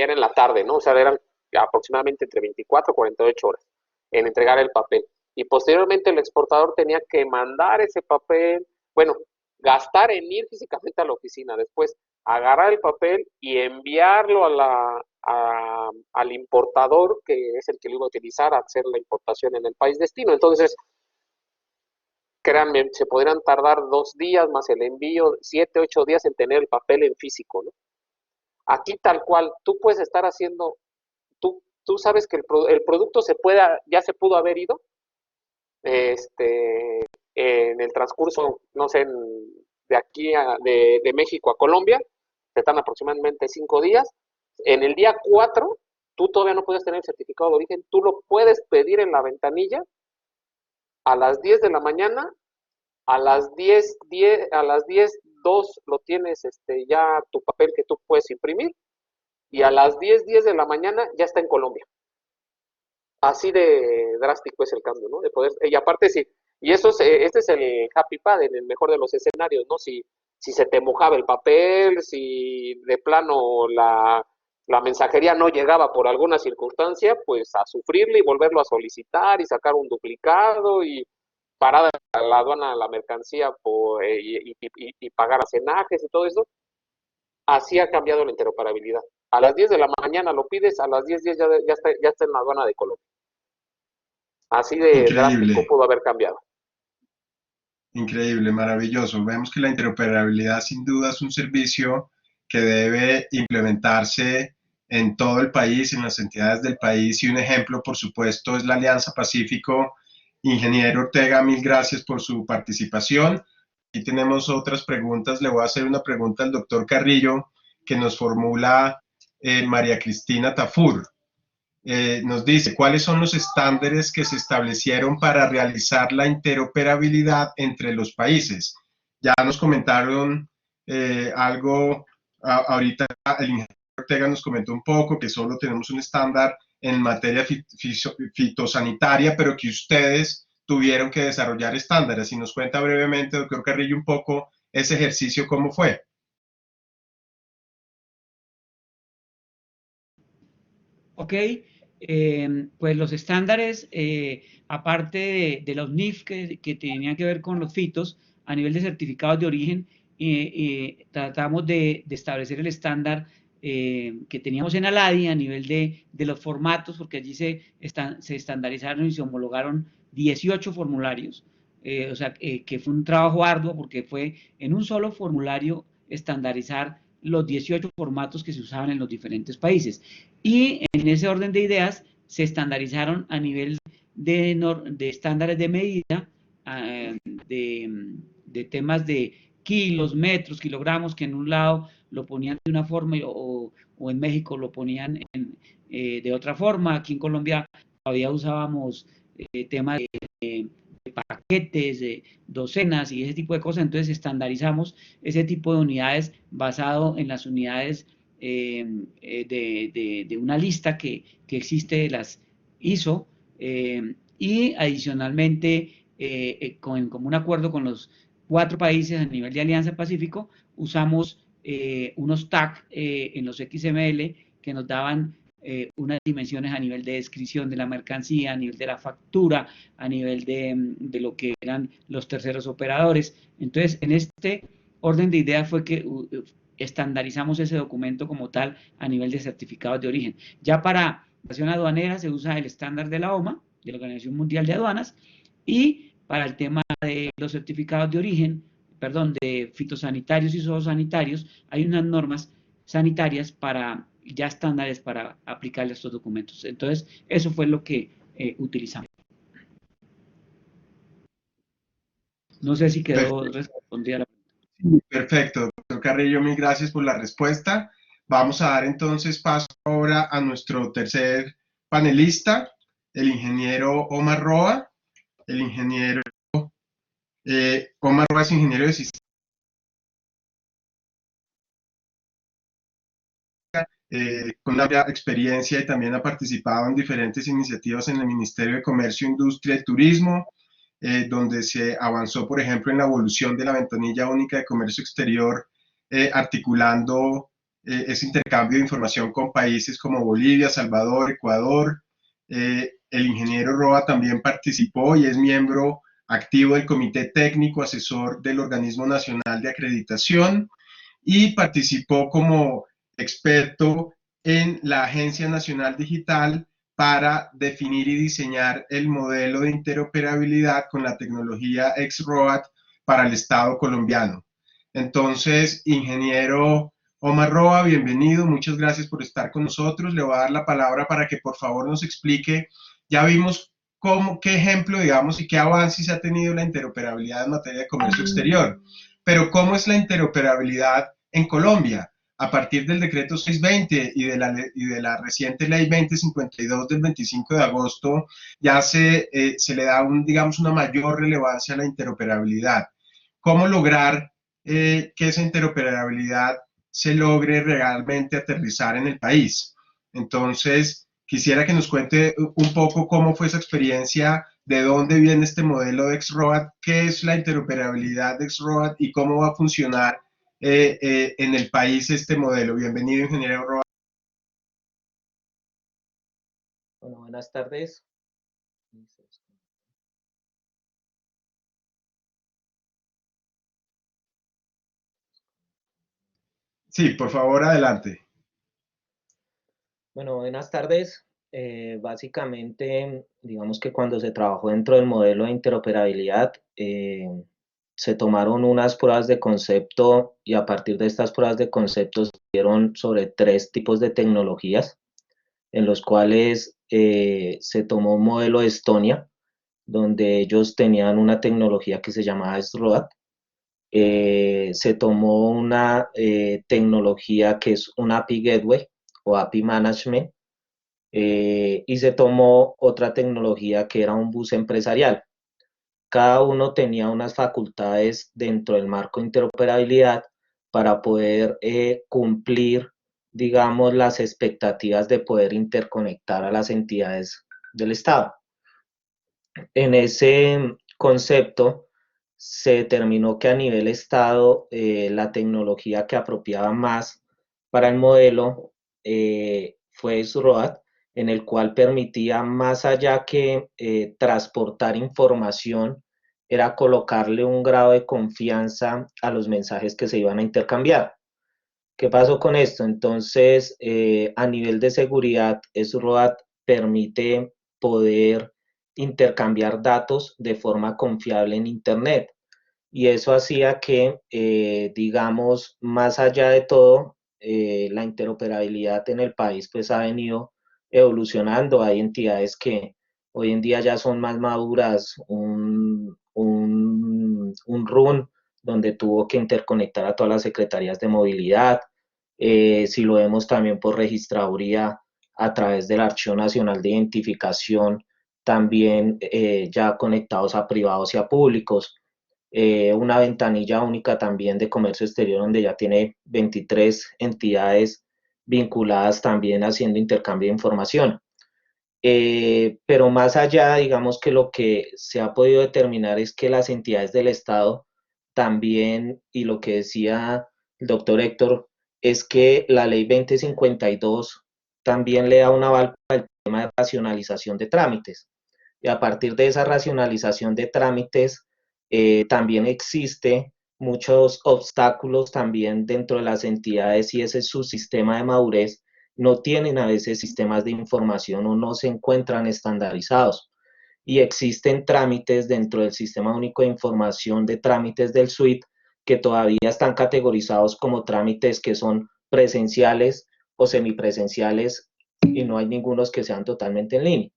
era en la tarde, ¿no? O sea, eran aproximadamente entre 24 y 48 horas en entregar el papel. Y posteriormente el exportador tenía que mandar ese papel, bueno, gastar en ir físicamente a la oficina, después agarrar el papel y enviarlo al importador, que es el que lo iba a utilizar a hacer la importación en el país destino. Entonces, créanme, se podrían tardar 2 días más el envío, 7, 8 días en tener el papel en físico, ¿no? Aquí tal cual, tú puedes estar haciendo, tú sabes que el producto ya se pudo haber ido, en el transcurso, no sé, de aquí de México a Colombia, se están aproximadamente 5 días. En el día 4, tú todavía no puedes tener el certificado de origen, tú lo puedes pedir en la ventanilla a las 10 de la mañana, a las 10:02 lo tienes ya tu papel que tú puedes imprimir, y a las 10:10 de la mañana ya está en Colombia. Así de drástico es el cambio, ¿no? De poder, y aparte sí, y este es el happy pad en el mejor de los escenarios, ¿no? Si se te mojaba el papel, si de plano la mensajería no llegaba por alguna circunstancia, pues a sufrirle y volverlo a solicitar y sacar un duplicado y parar a la aduana la mercancía y pagar acenajes y todo eso. Así ha cambiado la interoperabilidad. A las 10 de la mañana lo pides, a las 10:10 ya está en la aduana de Colombia. Así de drástico Increíble, pudo haber cambiado. increíble, maravilloso. Vemos que la interoperabilidad sin duda es un servicio que debe implementarse en todo el país, en las entidades del país, y un ejemplo, por supuesto, es la Alianza Pacífico. Ingeniero Ortega, mil gracias por su participación. Aquí tenemos otras preguntas. Le voy a hacer una pregunta al doctor Carrillo que nos formula María Cristina Tafur. Nos dice, ¿cuáles son los estándares que se establecieron para realizar la interoperabilidad entre los países? Ya nos comentaron algo, ahorita el ingeniero Ortega nos comentó un poco que solo tenemos un estándar en materia fitosanitaria, pero que ustedes tuvieron que desarrollar estándares. Y nos cuenta brevemente, doctor Carrillo, un poco ese ejercicio, ¿cómo fue? Ok, pues los estándares, aparte de los NIF que tenían que ver con los fitos, a nivel de certificados de origen, tratamos de establecer el estándar que teníamos en ALADI a nivel de los formatos, porque allí se estandarizaron y se homologaron 18 formularios, o sea, que fue un trabajo arduo porque fue en un solo formulario estandarizar los 18 formatos que se usaban en los diferentes países. Y en ese orden de ideas se estandarizaron a nivel de estándares de medida, de temas de kilos, metros, kilogramos, que en un lado lo ponían de una forma o en México lo ponían de otra forma. Aquí en Colombia todavía usábamos temas de paquetes, de docenas y ese tipo de cosas. Entonces estandarizamos ese tipo de unidades basado en las unidades de una lista que existe de las ISO, y adicionalmente, con común acuerdo con los 4 países a nivel de Alianza Pacífico, usamos unos tags en los XML que nos daban unas dimensiones a nivel de descripción de la mercancía, a nivel de la factura, a nivel de lo que eran los terceros operadores. Entonces, en este orden de ideas fue que estandarizamos ese documento como tal a nivel de certificados de origen. Ya para la aduanera se usa el estándar de la OMA, de la Organización Mundial de Aduanas, y para el tema de los certificados de origen perdón, de fitosanitarios y zoosanitarios, hay unas normas sanitarias para ya estándares para aplicarle estos documentos. Entonces, eso fue lo que utilizamos. No sé si quedó respondida la pregunta. Perfecto, doctor Carrillo, mil gracias por la respuesta. Vamos a dar entonces paso ahora a nuestro tercer panelista, el ingeniero Omar Roa. El ingeniero Omar Roa es ingeniero de sistemas, con amplia experiencia y también ha participado en diferentes iniciativas en el Ministerio de Comercio, Industria y Turismo, donde se avanzó, por ejemplo, en la evolución de la ventanilla única de comercio exterior, articulando ese intercambio de información con países como Bolivia, Salvador, Ecuador. El ingeniero Roa también participó y es miembro activo del Comité Técnico Asesor del Organismo Nacional de Acreditación y participó como experto en la Agencia Nacional Digital para definir y diseñar el modelo de interoperabilidad con la tecnología XROAD para el Estado colombiano. Entonces, ingeniero Omar Roa, bienvenido, muchas gracias por estar con nosotros. Le voy a dar la palabra para que por favor nos explique, ya vimos qué ejemplo, digamos, y qué avances ha tenido la interoperabilidad en materia de comercio exterior, pero ¿cómo es la interoperabilidad en Colombia? A partir del decreto 620 y de la reciente ley 2052 del 25 de agosto, ya se le da, digamos, una mayor relevancia a la interoperabilidad. ¿Cómo lograr que esa interoperabilidad se logre realmente aterrizar en el país? Entonces, quisiera que nos cuente un poco cómo fue esa experiencia, de dónde viene este modelo de XROAD, qué es la interoperabilidad de XROAD y cómo va a funcionar en el país este modelo. Bienvenido, ingeniero Roa. Bueno, buenas tardes. Sí, por favor, adelante. Bueno, buenas tardes. Básicamente, digamos que cuando se trabajó dentro del modelo de interoperabilidad, se tomaron unas pruebas de concepto y a partir de estas pruebas de concepto se dieron sobre 3 tipos de tecnologías, en los cuales se tomó un modelo de Estonia, donde ellos tenían una tecnología que se llamaba SROAD. Se tomó una tecnología que es un API Gateway o API Management, y se tomó otra tecnología que era un bus empresarial. Cada uno tenía unas facultades dentro del marco de interoperabilidad para poder cumplir, digamos, las expectativas de poder interconectar a las entidades del Estado. En ese concepto se determinó que a nivel Estado la tecnología que apropiaba más para el modelo fue SROAD, en el cual permitía, más allá que transportar información, era colocarle un grado de confianza a los mensajes que se iban a intercambiar. ¿Qué pasó con esto? Entonces, a nivel de seguridad, SROAD permite poder intercambiar datos de forma confiable en Internet. Y eso hacía que, digamos, más allá de todo, la interoperabilidad en el país pues ha venido evolucionando. Hay entidades que hoy en día ya son más maduras, un RUN donde tuvo que interconectar a todas las secretarías de movilidad. Si lo vemos también por registraduría a través del Archivo Nacional de Identificación, también ya conectados a privados y a públicos. Una ventanilla única también de comercio exterior donde ya tiene 23 entidades vinculadas también haciendo intercambio de información. Pero más allá, digamos que lo que se ha podido determinar es que las entidades del Estado también, y lo que decía el doctor Héctor, es que la ley 2052 también le da un aval para el tema de racionalización de trámites. Y a partir de esa racionalización de trámites, también existe muchos obstáculos también dentro de las entidades y ese es su sistema de madurez. No tienen a veces sistemas de información o no se encuentran estandarizados. Y existen trámites dentro del Sistema Único de Información de Trámites del SUIT que todavía están categorizados como trámites que son presenciales o semipresenciales y no hay ningunos que sean totalmente en línea.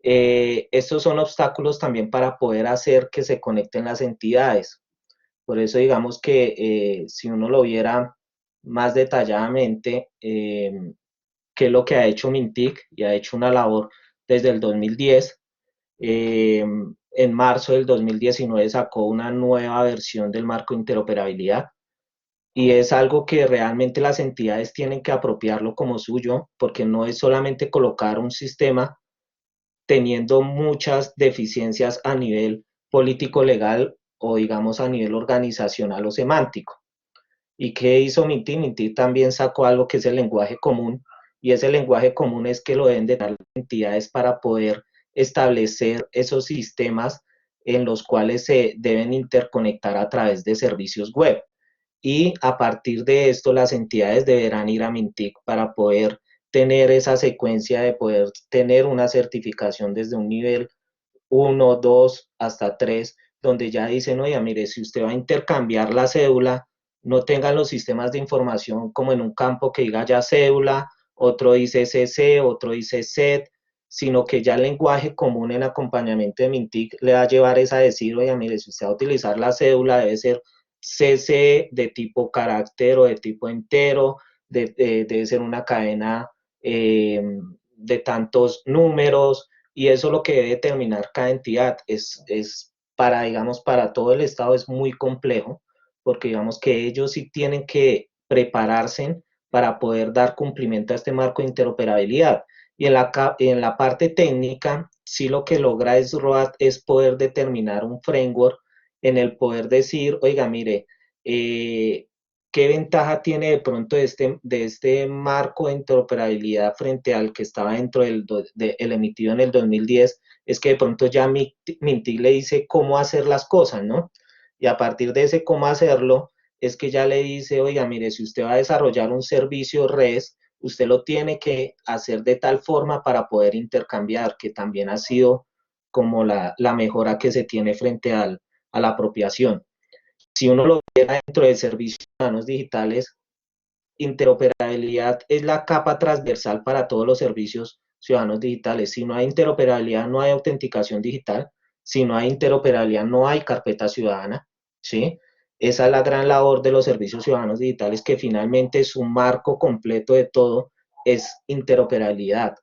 Estos son obstáculos también para poder hacer que se conecten las entidades. Por eso digamos que si uno lo viera más detalladamente, qué es lo que ha hecho Mintic, y ha hecho una labor desde el 2010. En marzo del 2019 sacó una nueva versión del marco de interoperabilidad y es algo que realmente las entidades tienen que apropiarlo como suyo, porque no es solamente colocar un sistema teniendo muchas deficiencias a nivel político-legal o digamos a nivel organizacional o semántico. ¿Y qué hizo Mintic? Mintic también sacó algo que es el lenguaje común, y ese lenguaje común es que lo deben de dar las entidades para poder establecer esos sistemas en los cuales se deben interconectar a través de servicios web. Y a partir de esto las entidades deberán ir a Mintic para poder tener esa secuencia de poder tener una certificación desde un nivel 1, 2 hasta 3, donde ya dicen, oye, mire, si usted va a intercambiar la cédula, no tengan los sistemas de información como en un campo que diga ya cédula, otro dice CC, otro dice SET, sino que ya el lenguaje común en acompañamiento de Mintic le va a llevar es a decir, oye, mire, si usted va a utilizar la cédula, debe ser CC de tipo carácter o de tipo entero, debe ser una cadena de tantos números, y eso es lo que debe determinar cada entidad. Es para, digamos, para todo el Estado es muy complejo, porque digamos que ellos sí tienen que prepararse para poder dar cumplimiento a este marco de interoperabilidad. Y en la parte técnica, sí lo que logra es ROAD es poder determinar un framework en el poder decir, oiga, mire, ¿qué ventaja tiene de pronto de este marco de interoperabilidad frente al que estaba dentro el emitido en el 2010? Es que de pronto ya Mintic le dice cómo hacer las cosas, ¿no? Y a partir de ese cómo hacerlo, es que ya le dice, oiga, mire, si usted va a desarrollar un servicio REST, usted lo tiene que hacer de tal forma para poder intercambiar, que también ha sido como la mejora que se tiene frente a la apropiación. Si uno lo viera dentro de servicios ciudadanos digitales, interoperabilidad es la capa transversal para todos los servicios ciudadanos digitales. Si no hay interoperabilidad, no hay autenticación digital. Si no hay interoperabilidad, no hay carpeta ciudadana, ¿sí? Esa es la gran labor de los servicios ciudadanos digitales, que finalmente su marco completo de todo es interoperabilidad.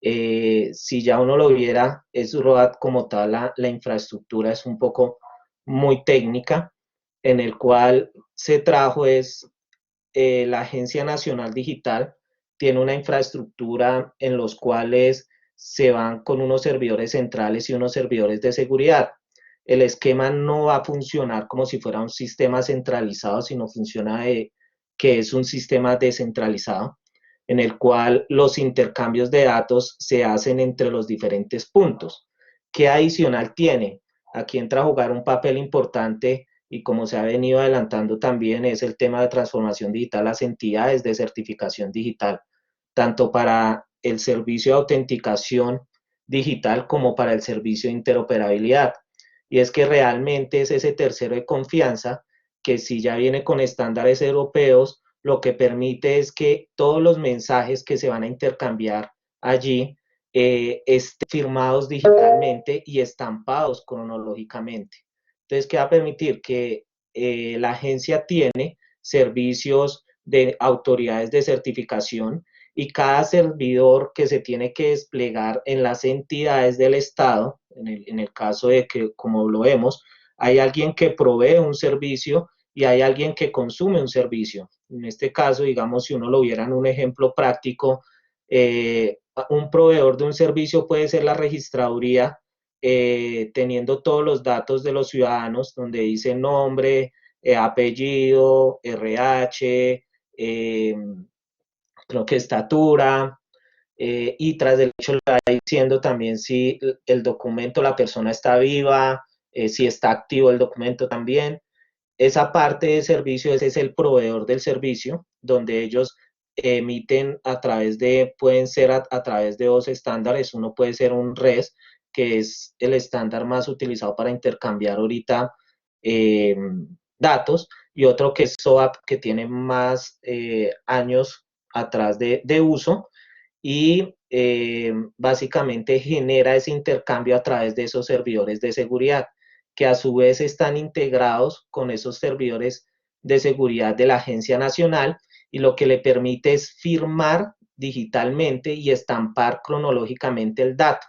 Si ya uno lo viera, es ROAD como tal, la infraestructura es un poco muy técnica, en el cual se trajo es la Agencia Nacional Digital tiene una infraestructura en los cuales se van con unos servidores centrales y unos servidores de seguridad. El esquema no va a funcionar como si fuera un sistema centralizado, sino funciona que es un sistema descentralizado, en el cual los intercambios de datos se hacen entre los diferentes puntos. ¿Qué adicional tiene? Aquí entra a jugar un papel importante, y como se ha venido adelantando también, es el tema de transformación digital, las entidades de certificación digital, tanto para el servicio de autenticación digital como para el servicio de interoperabilidad. Y es que realmente es ese tercero de confianza que, si ya viene con estándares europeos, lo que permite es que todos los mensajes que se van a intercambiar allí estén firmados digitalmente y estampados cronológicamente. Entonces, ¿qué va a permitir? Que la agencia tiene servicios de autoridades de certificación, y cada servidor que se tiene que desplegar en las entidades del Estado, en el caso de que, como lo vemos, hay alguien que provee un servicio y hay alguien que consume un servicio. En este caso, digamos, si uno lo viera en un ejemplo práctico, un proveedor de un servicio puede ser la registraduría, teniendo todos los datos de los ciudadanos, donde dice nombre, apellido, RH, creo que estatura, y tras del hecho le va diciendo también si el documento, la persona está viva, si está activo el documento también. Esa parte de servicio, ese es el proveedor del servicio, donde ellos emiten a través de, pueden ser a través de dos estándares. Uno puede ser un REST, que es el estándar más utilizado para intercambiar ahorita datos, y otro que es SOAP, que tiene más años atrás de uso, y básicamente genera ese intercambio a través de esos servidores de seguridad, que a su vez están integrados con esos servidores de seguridad de la Agencia Nacional, y lo que le permite es firmar digitalmente y estampar cronológicamente el dato.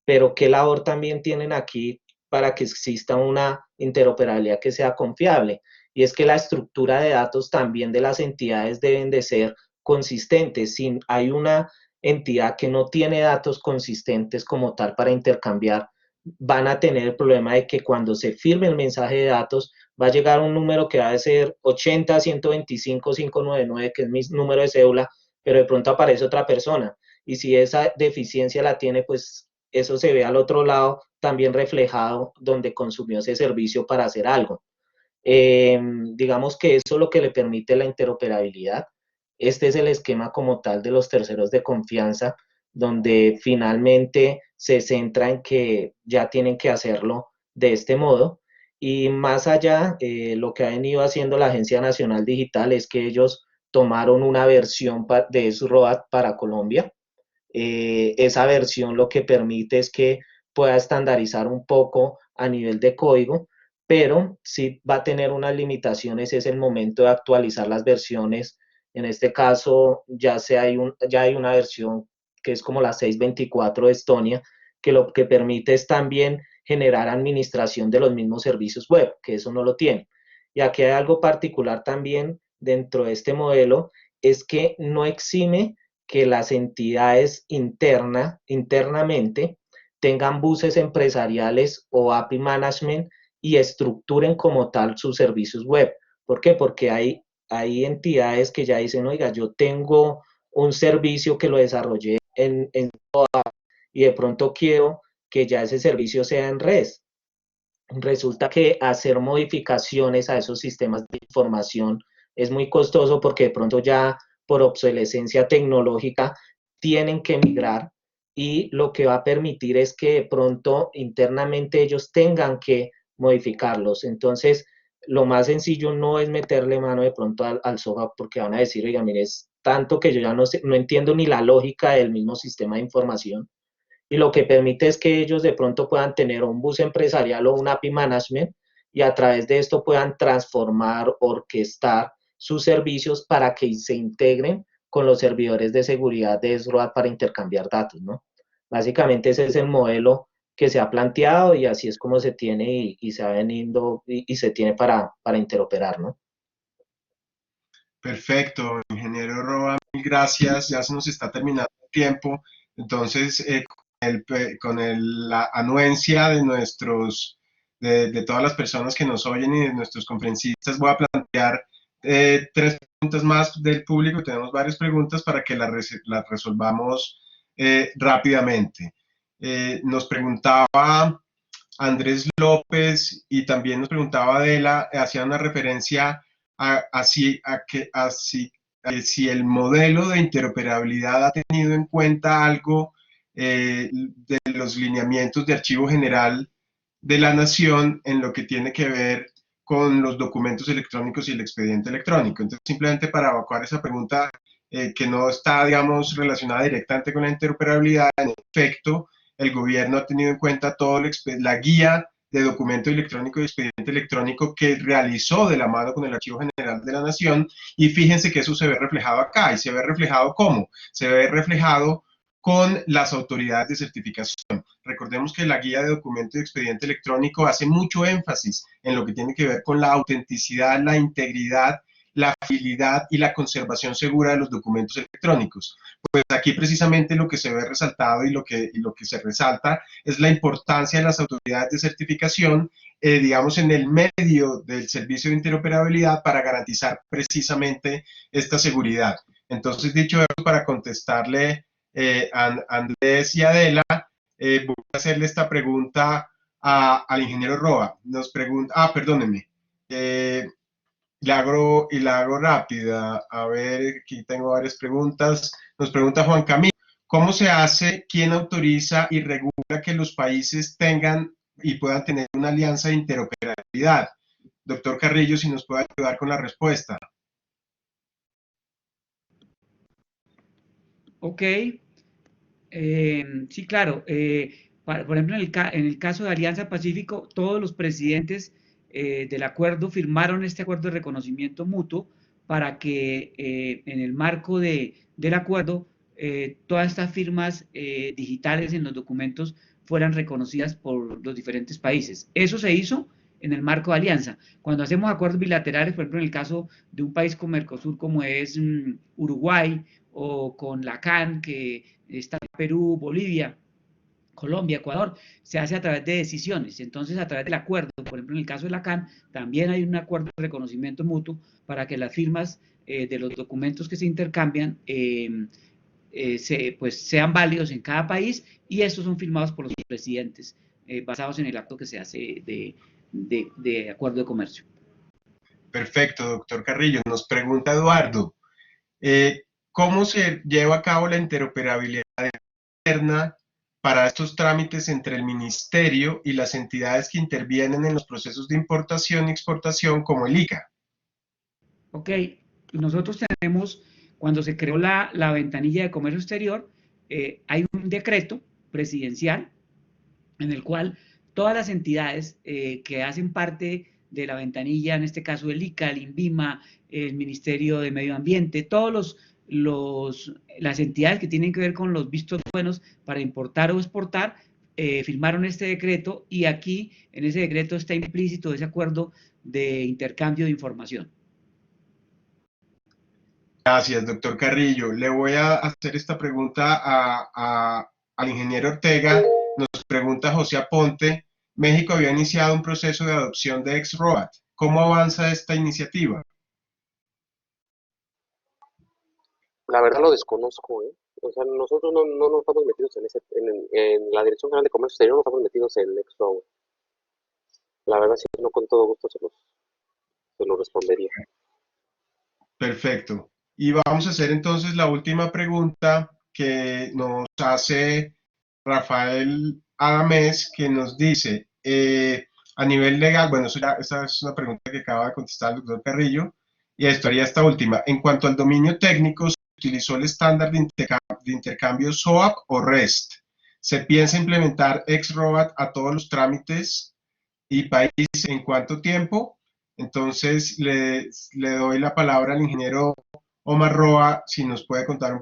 Pero ¿qué labor también tienen aquí para que exista una interoperabilidad que sea confiable? Y es que la estructura de datos también de las entidades deben de ser consistentes. Si hay una entidad que no tiene datos consistentes como tal para intercambiar, van a tener el problema de que cuando se firme el mensaje de datos va a llegar un número que va a ser 80 125 599, que es mi número de cédula, pero de pronto aparece otra persona. Y si esa deficiencia la tiene, pues eso se ve al otro lado también reflejado donde consumió ese servicio para hacer algo. Digamos que eso es lo que le permite la interoperabilidad. Este es el esquema como tal de los terceros de confianza, donde finalmente se centra en que ya tienen que hacerlo de este modo. Y más allá, lo que ha venido haciendo la Agencia Nacional Digital es que ellos tomaron una versión de SROAD para Colombia. Esa versión lo que permite es que pueda estandarizar un poco a nivel de código, pero sí va a tener unas limitaciones, es el momento de actualizar las versiones. En este caso ya hay una versión que es como la 6.24 de Estonia, que lo que permite es también generar administración de los mismos servicios web, que eso no lo tiene. Y aquí hay algo particular también dentro de este modelo, es que no exime que las entidades internamente tengan buses empresariales o API management y estructuren como tal sus servicios web. ¿Por qué? Porque hay entidades que ya dicen, oiga, yo tengo un servicio que lo desarrollé en y de pronto quiero que ya ese servicio sea en REST. Resulta que hacer modificaciones a esos sistemas de información es muy costoso porque de pronto ya por obsolescencia tecnológica tienen que migrar, y lo que va a permitir es que de pronto internamente ellos tengan que modificarlos. Entonces, lo más sencillo no es meterle mano de pronto al software, porque van a decir, oiga, mire, es tanto que yo ya no entiendo ni la lógica del mismo sistema de información, y lo que permite es que ellos de pronto puedan tener un bus empresarial o un API management, y a través de esto puedan transformar, orquestar sus servicios para que se integren con los servidores de seguridad de SROAD para intercambiar datos, ¿no? Básicamente ese es el modelo que se ha planteado, y así es como se tiene y se ha venido y se tiene para interoperar, ¿no? Perfecto, ingeniero Roa, mil gracias. Ya se nos está terminando el tiempo. Entonces, la anuencia de de todas las personas que nos oyen y de nuestros conferencistas, voy a plantear tres preguntas más del público. Tenemos varias preguntas para que las resolvamos rápidamente. Nos preguntaba Andrés López y también nos preguntaba Adela, hacía una referencia a si el modelo de interoperabilidad ha tenido en cuenta algo de los lineamientos de archivo general de la nación en lo que tiene que ver con los documentos electrónicos y el expediente electrónico. Entonces, simplemente para evacuar esa pregunta que no está, digamos, relacionada directamente con la interoperabilidad, en efecto, el gobierno ha tenido en cuenta la guía de documento electrónico y expediente electrónico que realizó de la mano con el Archivo General de la Nación, y fíjense que eso se ve reflejado acá. ¿Y se ve reflejado cómo? Se ve reflejado con las autoridades de certificación. Recordemos que la guía de documento y expediente electrónico hace mucho énfasis en lo que tiene que ver con la autenticidad, la integridad, la fidelidad y la conservación segura de los documentos electrónicos. Pues aquí precisamente lo que se ve resaltado y lo que se resalta es la importancia de las autoridades de certificación, digamos, en el medio del servicio de interoperabilidad para garantizar precisamente esta seguridad. Entonces, dicho eso, para contestarle a Andrés y Adela, voy a hacerle esta pregunta al ingeniero Roa. Nos pregunta, perdónenme, la hago rápida. A ver, aquí tengo varias preguntas. Nos pregunta Juan Camilo, ¿cómo se hace, quién autoriza y regula que los países tengan y puedan tener una alianza de interoperabilidad? Doctor Carrillo, si nos puede ayudar con la respuesta. Ok, sí, claro. Por ejemplo, en el caso de Alianza Pacífico, todos los presidentes del acuerdo firmaron este acuerdo de reconocimiento mutuo para que en el marco del acuerdo todas estas firmas digitales en los documentos fueran reconocidas por los diferentes países. Eso se hizo en el marco de alianza. Cuando hacemos acuerdos bilaterales, por ejemplo, en el caso de un país como Mercosur, como es Uruguay, o con la CAN, que está Perú, Bolivia, Colombia, Ecuador, se hace a través de decisiones. Entonces, a través del acuerdo, por ejemplo, en el caso de la CAN, también hay un acuerdo de reconocimiento mutuo para que las firmas de los documentos que se intercambian pues, sean válidos en cada país, y estos son firmados por los presidentes, basados en el acto que se hace de acuerdo de comercio. Perfecto, doctor Carrillo. Nos pregunta Eduardo, ¿cómo se lleva a cabo la interoperabilidad interna para estos trámites entre el ministerio y las entidades que intervienen en los procesos de importación y exportación como el ICA? Ok, nosotros tenemos, cuando se creó la ventanilla de comercio exterior, hay un decreto presidencial en el cual todas las entidades que hacen parte de la ventanilla, en este caso el ICA, el INVIMA, el Ministerio de Medio Ambiente, todos las entidades que tienen que ver con los vistos buenos para importar o exportar, firmaron este decreto, y aquí en ese decreto está implícito ese acuerdo de intercambio de información. Gracias, doctor Carrillo. Le voy a hacer esta pregunta al ingeniero Ortega. Nos pregunta José Aponte, México había iniciado un proceso de adopción de ex-ROAT. ¿Cómo avanza esta iniciativa? La verdad lo desconozco, ¿eh? O sea, nosotros no estamos metidos en la Dirección General de Comercio Exterior, no estamos metidos en Expo. La verdad, sí, no, con todo gusto se lo respondería. Perfecto. Y vamos a hacer entonces la última pregunta que nos hace Rafael Adamés, que nos dice, a nivel legal, bueno, esa es una pregunta que acaba de contestar el doctor Carrillo, y esto haría esta última. En cuanto al dominio técnico, ¿se utilizó el estándar de intercambio SOAP o REST? ¿Se piensa implementar XROAT a todos los trámites y países en cuánto tiempo? Entonces, le doy la palabra al ingeniero Omar Roa, si nos puede contar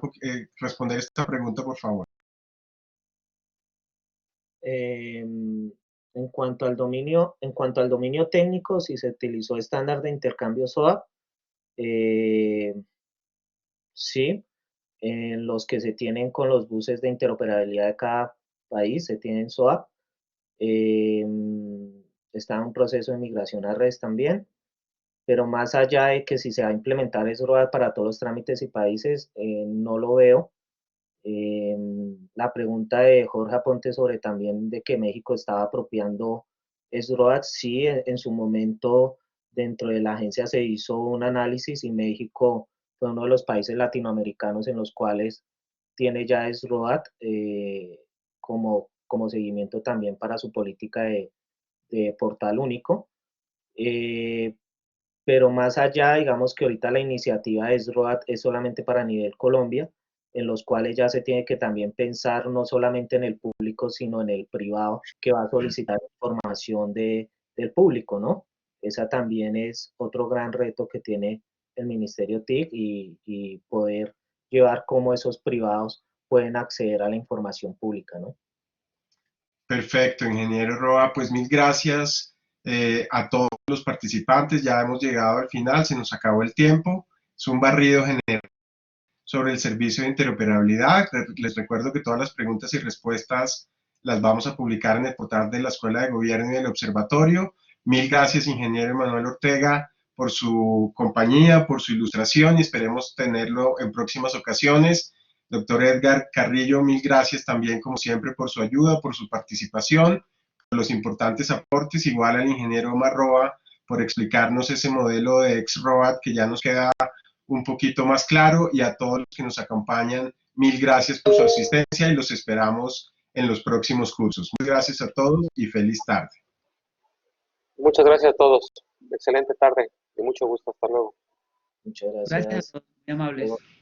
responder esta pregunta, por favor. En cuanto al dominio técnico, si se utilizó estándar de intercambio SOAP, sí, en los que se tienen con los buses de interoperabilidad de cada país, se tienen SOAP. Está en un proceso de migración a REST también, pero más allá de que si se va a implementar eso para todos los trámites y países, no lo veo. La pregunta de Jorge Aponte sobre también de que México estaba apropiando SROAD, sí, en su momento dentro de la agencia se hizo un análisis y México fue uno de los países latinoamericanos en los cuales tiene ya SROAD como seguimiento también para su política de portal único. Pero más allá, digamos que ahorita la iniciativa de SROAD es solamente para nivel Colombia, en los cuales ya se tiene que también pensar no solamente en el público, sino en el privado que va a solicitar información del público, ¿no? Esa también es otro gran reto que tiene el Ministerio TIC y poder llevar cómo esos privados pueden acceder a la información pública, ¿no? Perfecto, ingeniero Roa, pues mil gracias a todos los participantes. Ya hemos llegado al final, se nos acabó el tiempo. Es un barrido general sobre el servicio de interoperabilidad. Les recuerdo que todas las preguntas y respuestas las vamos a publicar en el portal de la Escuela de Gobierno y del Observatorio. Mil gracias, ingeniero Emanuel Ortega, por su compañía, por su ilustración, y esperemos tenerlo en próximas ocasiones. Doctor Edgar Carrillo, mil gracias también, como siempre, por su ayuda, por su participación, por los importantes aportes, igual al ingeniero Omar Roa, por explicarnos ese modelo de XROAT que ya nos queda un poquito más claro, y a todos los que nos acompañan, mil gracias por su asistencia y los esperamos en los próximos cursos. Muchas gracias a todos y feliz tarde. Muchas gracias a todos. excelente tarde y mucho gusto. Hasta luego. Muchas Gracias gracias. a todos, muy amables. Luego.